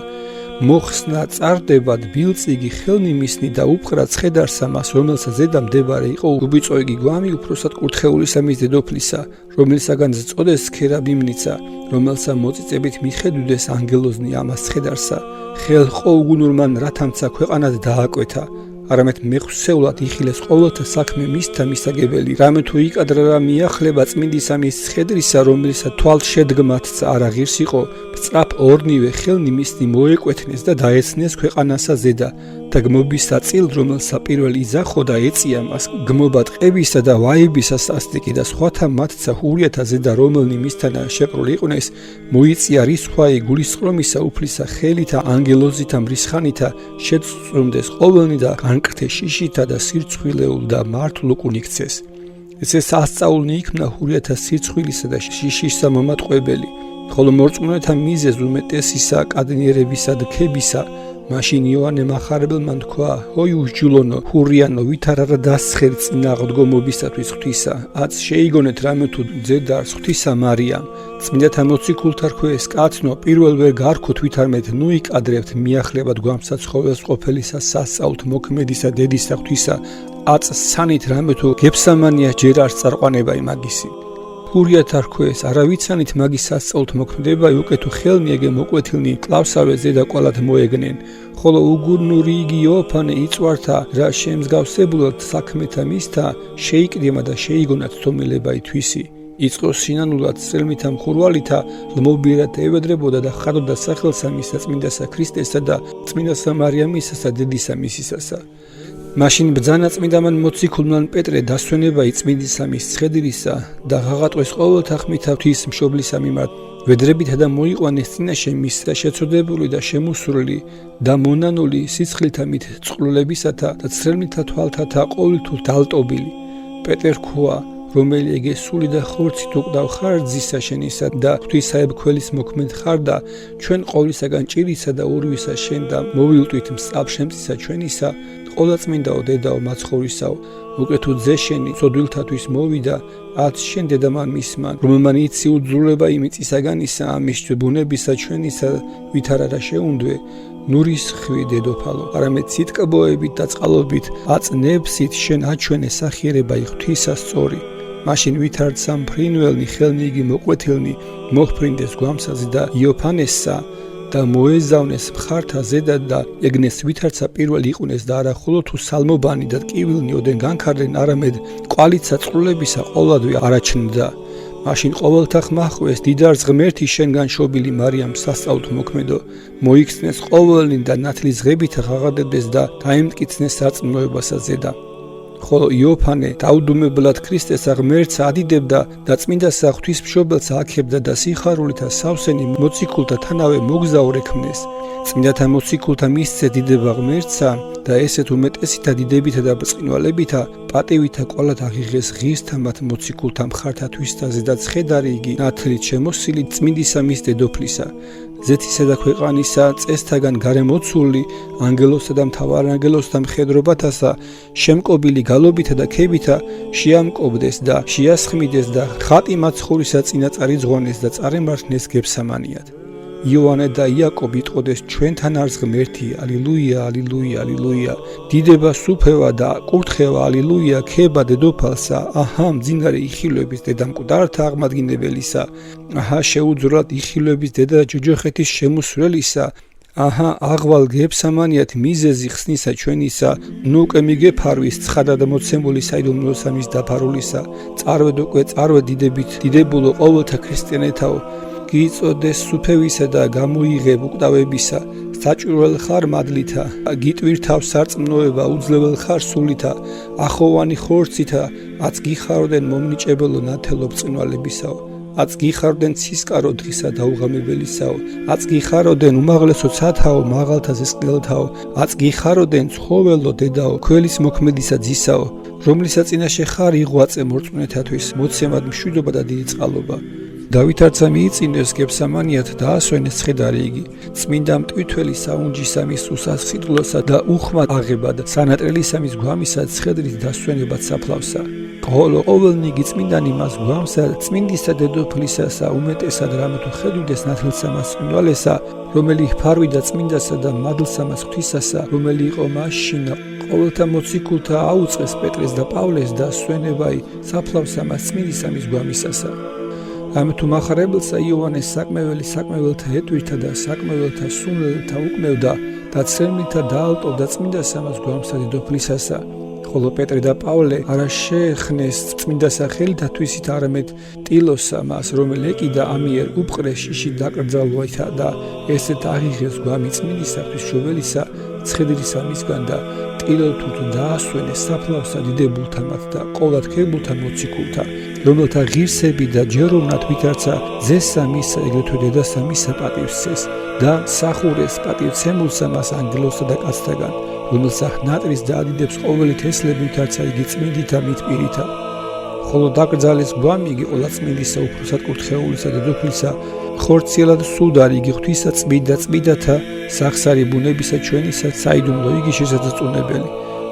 მოხსნა წარდებად ბილწიგი ხელნიმისნი და უფხრა ცხედარსა მას, რომელსაც ზედა მდებარე იყო უბიწოიგი გვამი უფროსად კურთხეულისა მის დედოფლისა, რომელსაგან წოდეს ქერაბიმნიცა, რომელსა მოწიწებით მიხედვდეს ანგელოზნი ამას ცხედარსა, ხელყო უგუნურმან რათამცა ქვეყანად დააკვეთა. არამედ მეხსეულად იხილეს ყოველთა საქმე მისთა მისაგებელი, რამე თუ იკადრა რა მიახლება წმინდისა მის ცხედრისა, რომელისა თვალ შედგმათცა არა ღირს იყო, სწრაფ ორნივე ხელნიმისნი მოეკვეთნეს და დაეცნეს ქვეყანასა ზედა და გმობისა წილ, რომელსა პირველ იძახო და ეწია მას, გმობა ტყებისა და ვაიბისა სასტიკი და სხვათა მათცა ჰურიათა ზედა, რომელნი მისთანა შეყრული იყვნენ, მოიწია რისხვაი გულისწყრომისა უფლისა ხელითა ანგელოზითა მრისხანითა, შეწწუნდეს ყოველნი და განკრთე შიშითა და სირცხვილეულ და მართლ უკუნ იქცეს. ესე სასწაულნი იქმნა ჰურიათა სირცხვილისა და შიშისა მომატყვებელი, ხოლო მორწმუნეთა მიზეზ უმეტესისა კადნიერებისა და ქებისა. მაშინ იოანე მახარებელმა თქვა: ჰოი უსჯულონო, ჰურიანო, ვითარ არა დასხერ წინაღდგომობისათვის ღვთისა, აც შეიგონეთ რამე თუ ძედარს ღვთისა მარიამ. წმინდათა მოციქულთა რქვეს, კაცნო, პირველ ვერ გარქოთ ვითარმეთ ნუ იკადრებთ მიახლებად გვამსაცხოველს ყოფილისა სასწაულთ მოქმედისა დედისა ღვთისა, აც სანით რამე თუ გებსამანია ჯერ არ წარყვანება იმაგისი. ჰურიათა რქვეს, არავიცანით მაგის სასწაულთ მოქმედება უკეთო ხელნიეგე მოკვეთილნი კლავსავე ზედა ყოლად მოეგნენ, ხოლო უგუნური იგი იოფანე იწვართა რა შემსგავსებულად საქმეთა მისთა შეიკრიმა და შეიგონა თომილება ითვისი. იწყო სინანულად წელმითა მხურვალითა ლმობიერად ევედრებოდა და ხადოდა სახელსა მისა წმინდასა ქრისტესა და წმინდასა მარიამისასა დედისა მისისასა. მაშინ ბძანა წმინდამან მოციქულმან პეტრე დასვენება იწმინდისა მის ცხედრისა და ღაღატყვეს ყოველთა ხმითა ღვთის მშობლისა მიმართ, ვედრებითა და მოიყვანეს წინაშე მისსა შეცოდებული და შემოსრული და მონანული სიცხლითა მით წყლულებისათა და ცრემლითა თვალთათა ყოველთვის დალტობილი. პეტრ ქუა, რომელი ეგესული და ხორცით უკდავ ხარ ძისა შენისა და ღვთისაებ ქველის მოქმედ ხარ და ჩვენ ყოვლისაგან ჭირისა და ურვისა შენ და მოვილტვით მსწავ შემწისა ჩვენისა, ყოლა წმინდაო დედაო მაცხოვრისაო, უკეთო ძე შენი ცოდვილთათვის მოვიდა, აც შენ დედამან მისმან, რომელმან იცი უძრულება იმიწისაგანისა ამის ბუნებისა ჩვენისა, ვითარ არა შეუნდვე, ნურის ხვი დედოფალო, არამედ სიტკბოებით და წყალობით, აც ნებსით შენ აჩვენე სახიერება ღვთისა სწორი. მაშინ ვითართ სამფრინველნი ხელნიგი მოკვეთილნი მოხფრინდეს გვამსაზე და იოფანესსა და მოეზავნეს მხართა ზედა და ეგნეს ვითარცა პირველ იყვნენ და არა ხოლო თუ სალმობანი და ტკივილნი ოდენ განქარდნენ, არამედ ყვალიცა წყრულებისა ყოველადვე არაჩნდა. მაშინ ყოველთა ხმახვეს დიდარს ღმერთი შენგან შობილი მარიამ სასწაულთ მოქმედო, მოიქცნეს ყოველნი და ნათლის ღებით ღაღადებდეს და დაემტკიცნეს სარწმუნოებასა ზედა. ხოლო იოფანე დაუდუმებლად ქრისტესა ღმერთს ადიდებდა და წმინდასა ღვთისმშობელს აქებდა და სიხარულითა სავსენი მოციქულთა თანავე მოგზაურექმნეს. წმინდათა მოციქულთა მისცე დიდება ღმერთსა და ესეთ უმეტესითა დიდებითა და ბრწყინვალებითა პატივითა ყოლად აღიღეს ღირსთა მათ მოციქულთა მხართათვისა და ცხედარი იგი ნათლით შემოსილი წმინდისა მის დედოფლისა. ზეთისა და ქვეყანისა წესთაგან გარემოცული ანგელოსთა და მთავარანგელოსთა მხედრობათასა შემკობილი გალობითა და ქებითა შეამკობდეს და შეასხმიდეს და ხატი მაცხოვრისა წინაწარი ძღვანეს და წარემართნეს გებსამანიად. იოანე და იაკობი ტყოდეს ჩვენთან არს ღმერთი, ალილუია, ალილუია, ალილუია. დიდება სუფევა და კურთხევა, ალილუია, ქება დედოფალსა, აჰა, მძინარე იხილვების დედა მკვდართა აღმადგინებელისა, აჰა, შეუძრალად იხილვების დედა ჯოჯოხეთის შემოსვლელისა, აჰა, აღვალ გებსამანიათ მიზეზი ხსნისა ჩვენისა, ნუ უკვე მიგეფარვის ცხადა და მოცემული საიდუმლო სამის დაფარულისა, წარვედ უკვე წარვედ დიდებით დიდებულო ყოველთა ქრისტიანეთაო, გიწოდეს სუფევისა და გამოიღებ უკდავებისა, საჭიროელ ხარ მადლითა, გიტვირთავ სარწმუნოება, უძლეველ ხარ სულითა, ახოვანი ხორცითა, აც გიხარდენ მომნიჭებელო ნათელო ბრწყინვალებისაო, აც გიხარდენ ცისკარო დღისა დაუღამებელისაო, აც გიხარდენ უმაღლესო ცათაო, მაღალთა ზესყიდელთაო, აც გიხარდენ ცხოველო დედაო, ქველის მოქმედისა ძისაო, რომლისა წინაშე ხარ იღვაწე მორწმუნეთათვის, მოცემად მშვიდობა და დიდი წყალობა. დავით არცა მიიწინდეს გებსამანიათ დაასვენეს ცხედარი იგი, წმინდა მტვირთველი საუნჯისა მის უსასყიდლოსა და უხმად აღებად, სანატრელი სამის გვამისა ცხედრის დასვენებად საფლავსა. ხოლო ყოველნიგი წმინდანი მას გვამსა წმინდისა დედოფლისასა უმეტესად რამე თუ ხედვიდეს ნათლსამას წმინვალესა, რომელი ფარვიდა წმინდასა და მადლსამას ღვთისასა, რომელი იყო მაშინ ყოველთა მოციქულთა აუწყეს პეტრეს და პავლეს და სვენებაი საფლავსამას წმინდისამის გვამისასა. რამე თუ მახარებელსა იოანეს საკმეველთა ეტვირთა და საკმეველთა სუნელთა უკმევდა და ცრემლითა დაალტოვდა წმინდასამას გვამსა დედოფლისასა. ხოლო პეტრე და პავლე არა შეეხნეს წმინდასა ხელითათვის არამედ ტილოსა მას, რომელი ეკიდა ამიერ უპყრეს შიში დაკრძალვათა და ესეთ აღიღეს გვამი წმინდისათვის შობელისა ცხედრისა მისგან და ტილოთუთ დაასვენეს საფლავსა დიდებულთა მათ და ყოვლადქებულთა მოციქულთა, რომელთა ღირსები და ჯეროვნად ვითარცა ძესა მისა ეგრეთვე დედასა მისა პატივსცეს და მსახურეს პატივცემულსა მას ანგელოსა და კაცთაგან, რომელსა ნატრის და ადიდებს ყოველი თესლები ვითარცა იგი წმინდითა მიტპირითა. ხოლო დაკრძალეს გვამი იგი ყოლაწმინდისა უფროსად კურთხეულისა დედოფლისა ხორციელად სუდარი იგი ღვთისა წმინდათა სახსარი ბუნებისა ჩვენისა საიდუმლო იგი შესაძლებელი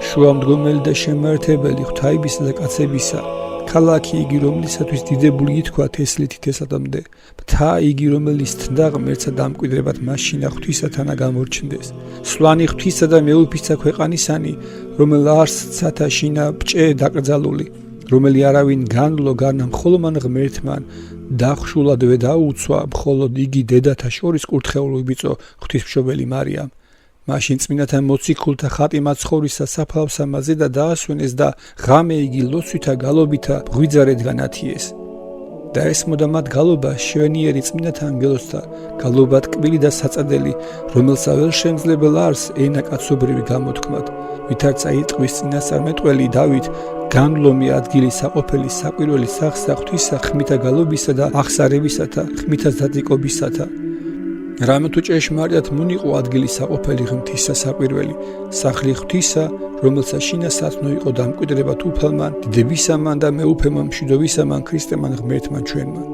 შუამდგომელი და შემართებელი ღვთაებისა და კაცებისა ქალაქი იგი რომლისათვის დიდებული ითქვა თესლითი თესადამდე მთა იგი რომელიც თნდა ღმერთსა დამკვიდრებად მაშინა ღვთისათანა გამორჩნდეს სვლანი ღვთისა და მეუფისა ქვეყანისანი რომელ არსცათა შინა ბჭე დაკრძალული რომელი არავინ განვლო გარნა მხოლომან ღმერთმან დახშულადვე დაუცვა მხოლოდ იგი დედათა შორის კურთხეულ ვიბიწო ღვთისმშობელი მარიამ მაშინ წმინდათა მოციქულთა ხატი მაცხოვრისა საფლავსამაზე და დაასვენეს და ღამე იგი ლოცვითა გალობითა ღვიძარედ განათიეს და ესმოდა მათ გალობა შვენიერი წმინდათა ანგელოსთა გალობა ტკბილი და საწადელი რომელსა ვერ შემძლებელ არს ენა კაცობრივი გამოთქმად ვითარცა იტყვის წინასწარმეტყველი დავით განლომი ადგილი საყოფელი საკვირველი სახსა ღვთისა ხმითა გალობისა და აღსარებისათა ხმითა დადიკობისათა რამე თუ ჭეშმარიტად მონიყო ადგილი საყოფელი ღმრთისა საკვირველი სახლი ღვთისა რომელსაც შინასაცნო იყო დამკვიდრება თუფალმან დებისამან და მეუფემან მშვიდობისამან ქრისტემან ღმერთმან ჩვენმან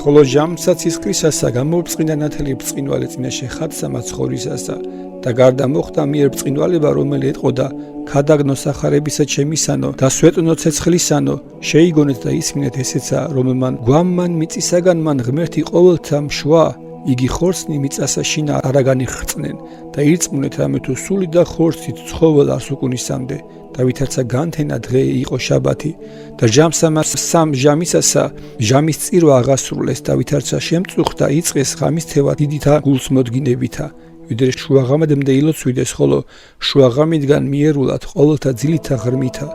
ხოლო ჟამსაც ისკრისასა გამორწყინდა ნათელი ბრწყინვალე წინაშე ხატსა მაცხოვრისასა და გარდა მოხდა მიერ ბრწყინვალება რომელი ეტყოდა ქადაგნო სახარებისა ჩემისანო და სვეტნო ცეცხლისანო შეიგონეთ და ისმინეთ ესეცა რომელმან გვამმან მიწისაგან მან ღმერთი ყოველთა მშვა იგი ხორცნი მიწასა შინა არაგანი ხრწნენ და ირწმუნეთ რამე თუ სული და ხორცით ცხოველ არს უკუნისამდე და ვითარცა განთენა დღე იყო შაბათი და ჟამსამას სამ ჟამისასა ჟამის წირვა აღასრულეს და ვითარცა შემწუხდა იწყეს ღამისთევა დიდითა გულს მოდგინებითა ვიდრე შუაღამადამდე ილოცვიდეს ხოლო შუაღამიდგან მიერულად ყოველთა ძილითა ღრმითა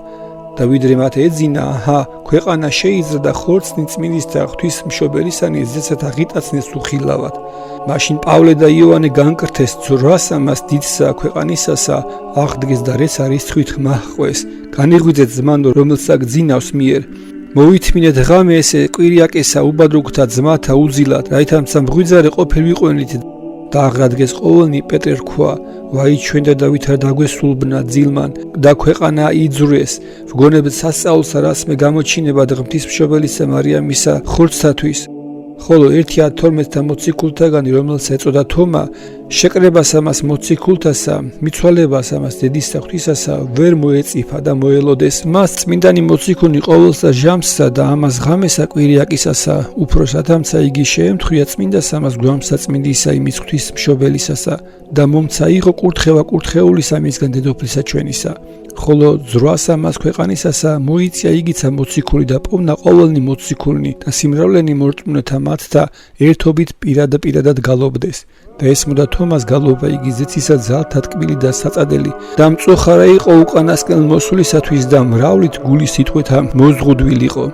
და ვიდრე მათ ეძინა აჰა ქვეყანა შეიზრდა ხორცნი წმინდის და ღვთის მშობელისანი ზეცათა ღიტაცნეს უხილავად მაშინ პავლე და იოანე განკრთეს ძრვასამას დიდსა ქვეყანისასა აღდგეს და რეც არის თვით მაჰყვეს განიღვიძეთ ზმანო რომელსაც გძინავს მიერ მოვითმინეთ ღამე ესე კვირიაკესა უბადრუგთა ძმათა უძილად რაითამცა მღვიძარე ყოფილ ვიყვენით და აღადგეს ყოველნი პეტრე რქვა ვაი ჩვენ და დავით არ დაგვესულბნა ძილმან და ქვეყანა იძვრეს ვგონებთ სასწაულსა რას მე გამოჩინება ღვთისმშობელისა მარიამისა ხორცთათვის ხოლო 1-12 მოციქულთაგანი რომელსაც ეწოდა თომა შეკრებას ამას მოციქულთასა მიცვალებას ამას დედისა ღვთისასა ვერ მოეწიფა და მოელოდეს მას წმინდანი მოციქულნი ყოველსა ჟამსსა და ამას ღამესა კვირიაკისასა უფროსად ამცა იგი შეემთხვია წმინდას ამას გვამსა წმინდისა იმის ღვთისმშობელისასა და მომცა იყო კურთხევა კურთხეულისა მისგან დედოფლისა ჩვენისა ხოლო ძრვას ამას ქვეყანისასა მოიწია იგიცა მოციქული და პოვნა ყოველნი მოციქულნი და სიმრავლენი მორწმუნეთა მათთა ერთობით პირადად გალობდეს და ესმოდა თომას გალობა იგი ზეცისა ძალთა ტკბილი და საწადელი და მწუხარა იყო უკანასკენ მოსვლისათვის და მრავლით გულის სიტყვეთა მოზღუდვილიყო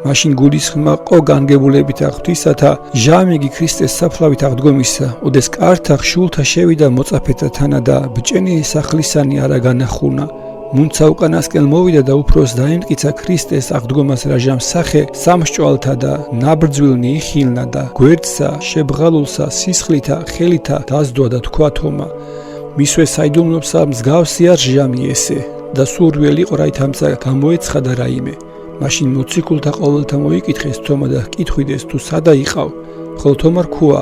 მაშინ გულისხმა ყო განგებულებით ღვთისათა ჟამიგი ქრისტეს საფლავით აღდგომისა ოდეს კართა ხშულთა შევიდა მოწაფეთა თანა და ბჭენი სახლისანი არა განახუნა მუნცა უკანასკენ მოვიდა და უფროს დაემტკიცა ქრისტეს აღდგომას რაჟამ სახე სამსჭვალთა და ნაბრძვილნი იხილნა და გვერდსა შებღალულსა სისხლითა ხელითა დასდვა და თქვა თომა მისვე საიდუმლოსა მსგავსი არ ჟამი ესე და სურველი იყო რაითამცა გამოეცხადა რაიმე მაშინ მოციქულთა ყოველთა მოიკითხეს თომა და ჰკითხვიდეს თუ სადა იყავ ხოლო თომა რქუა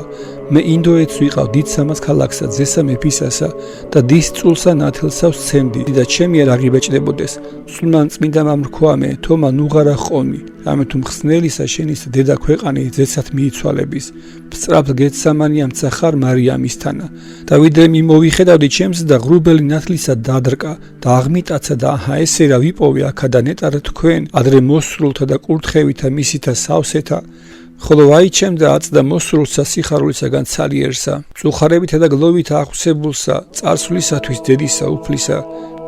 მე ინდოეთს ვიყავ დიდ სამას ქალაქსა ძესა მეფისასა და დის წულსა ნათელსა ვსცემდი და ჩემი არ აღიბეჭდებოდეს სულმან წმინდა მამრქვამე თომა ნუღარა ხომი რამე თუ მხსნელისა შენის დედა ქვეყანი ძესად მიიცვალების სწრაფ გეცამანიამცა ხარ მარიამისთანა და ვიდრე მიმოვიხედავდი ჩემს და ღრუბელი ნათლისა დადრკა და აღმიტაცა და აჰა ესე რა ვიპოვე აქა და ნეტარ თქვენ ადრე მოსრულთა და კურთხევითა მისითა სავსეთა ხოლო ვაიჩემდა აწდა მოსრულსა სიხარულისაგან ცალიერსა წუხარებითა და გლოვით ახვსებულსა წარსვლისათვის დედისა უფლისა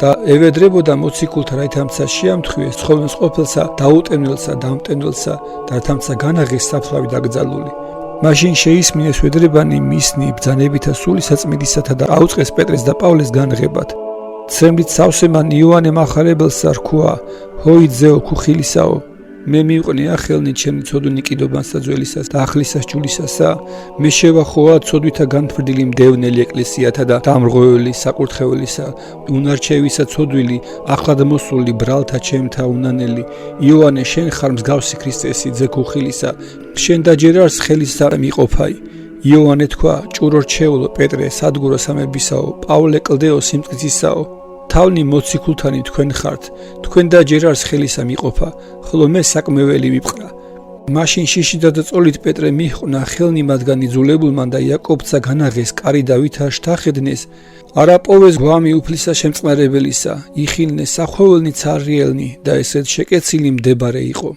და ევედრებოდა მოციქულთა რაითამცა შეამთხვიეს ცხოვრების ყოფილსა დაუტენილსა დამტენილსა და რაითამცა განაღეს საფლავი დაკრძალული მაშინ შეისმინეს ვედრებანი მისნი ბძანებითა სული საწმიდისათა და აუწყეს პეტრეს და პავლეს განღებად ცემლით სავსემან იოანე მახარებელსა რქვა ჰოიძეო ქუხილისაო მე მივყნე ახელნი ჩემი ცოდუნი კიდობანსა ძველისას და ახლისას ჯულისასა მე შევახოა ცოდვითა განთვრდილი მდევნელი ეკლესიათა და დამრღვეველი საკურთხეველისა უნარჩევისა ცოდვილი ახლად მოსული ბრალთა ჩემთა უნანელი იოანე შენ ხარ მსგავსი ქრისტესი ძე ქუხილისა შენ დაჯერარს ხელისა მიყოფაი იოანე თქვა ჭურორჩეულო პეტრე სადგურო სამებისაო პავლე კლდეო სიმტკიცისაო თავნი მოციქულთანი თქვენ ხართ თქვენ დაჯერარს ხელისა მიყოფა ხოლო მე საკმეველი ვიფყრა მაშინ შიშიდა და წოლით პეტრე მიჰყვნა ხელნი მათგან იძულებულმან და იაკობცა განაღეს კარი და ვითარ შთახედნეს არაპოვეს გვამი უფლისა შემწყნარებელისა იხილნეს სახვეველნი ცარიელნი და ესეთ შეკეცილი მდებარე იყო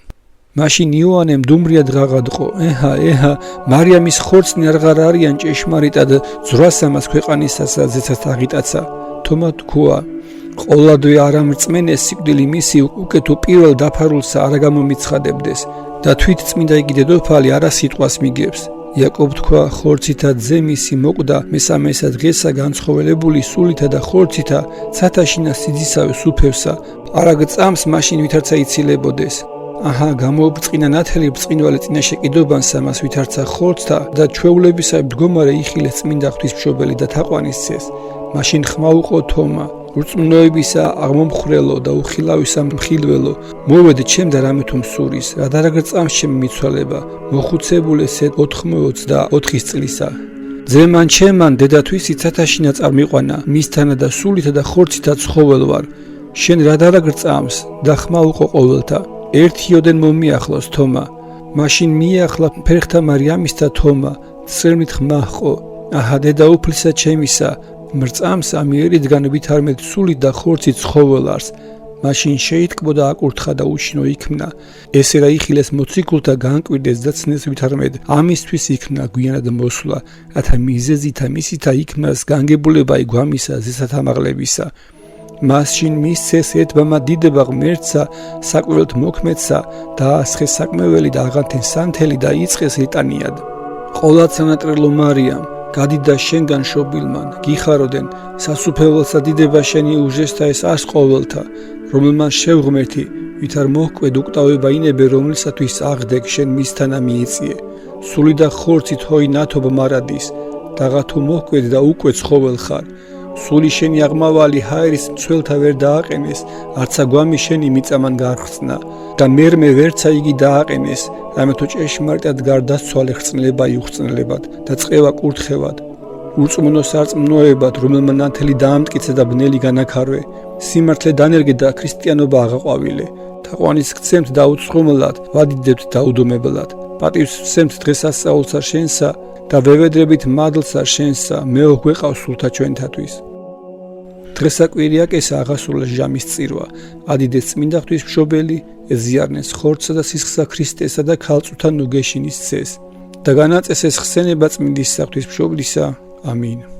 მაშინ იოანემ დუმრიად ღაღადყო ეჰა მარიამის ხორცნი აღარ არიან ჭეშმარიტად ძრასამას ქვეყანისასა ზეცად აღიტაცა თომა თქვა ყოლადვე არ ამრწმენეს სიკვდილი მისი უკეთო პირველ დაფარულსა არ გამომიცხადებდეს და თვით წმინდა იგი დედოფალი არა სიტყვას მიგებს იაკობ თქვა ხორცითა ძე მისი მოკვდა მესამესა დღესა განცხოველებული სულითა და ხორცითა ცათაშინა სიძისავე სუფევსა არა გწამს მაშინ ვითარცა იცილებოდეს აჰა გამობრწყინა ნათელი ბრწყინვალე წინაშე კიდობანსა მას ვითარცა ხორცთა და ჩვეულებისა მდგომარე იხილეს წმინდა ღვთისმშობელი და თაყვანისცეს მაშინ ხმა უყო თომა ურწმუნოებისა აღმომხრელო და უხილავისა მხილველო მოვედი ჩემ და რამე თუ მსურის რა დარაგრწამს ჩემი მიცვალება მოხუცებულ ესე 84 წლისა ძემან ჩემან დედათვისი ცათაშინა წარმიყვანა მისთანა და სულითა და ხორცითა ცხოველ ვარ შენ რა დარაგრწამს და ხმა უყო ყოველთა ერთიოდენ მომიახლოს თომა მაშინ მიახლა ფერხთა მარიამისთა თომა წრემლით ხმა ჰყო აჰა დედა უფლისა ჩემისა მრწამს ამიერიდან ვითარმეთ სული და ხორცი ცხოველარს მაშინ შეიტკბო და აკურთხა და უშინო იქმნა ესე რა იხილეს მოციქულთა განკვირდეს და ცნეს ვითარმეთ ამისთვის იქმნა გვიანად მოსვლა რათა მიზეზითა მისითა იქმნას განგებულება იგვამისა ზესათამაღლებისა მაშინ მისცეს ერთბამა დიდება ღმერთსა საკვირველთ მოქმედსა დაასხეს საკმეველი და აღანთენ სანთელი და იწყეს ლიტანიად ყოლად სანატრელო მარიამ გადიდა შენგან შობილმან გიხაროდენ სასუფეველსა დიდება შენი უჟესთა ეს ას ყოველთა რომელმან შევღმერთი ვითარ მოჰკვედ უკტავება ინებე რომლისათვის აღდეგ შენ მისთანა მიიწიე სული და ხორცით ჰოი ნათობ მარადის დაღათუ მოჰკვედ და უკვე ცხოველ ხარ სული შენი აღმავალი ჰაერის მცველთა ვერ დააყენეს არცა გვამი შენი მიწამან გარხსნა და მერმე ვერცა იგი დააყენეს რამე თუ ჭეშმარიტად გარდაცვალე ხრწნილება იუხრწნილებად და წყევა კურთხევად ურწმუნო სარწმუნოებად რომელმა ნათელი დაამტკიცე და ბნელი განაქარვე სიმართლე დანერგე და ქრისტიანობა აღაყვავილე თაყვანის გცემთ და უცხომლად ვადიდებთ დაუდომებლად პატივს ვსემთ დღესასწაულსა შენსა და ვევედრებით მადლსა შენსა მეო გვეყავს სულთა ჩვენთათვის დღესაკვირიაკესა აღასრულეს ჟამის წირვა ადიდეს წმინდა ღვთისმშობელი ეზიარნეს ხორცსა და სისხლსა ქრისტესა და ქალწულთა ნუგეშინის ცეს და განაწესეს ხსენება წმინდის ღვთისმშობლისა ამინ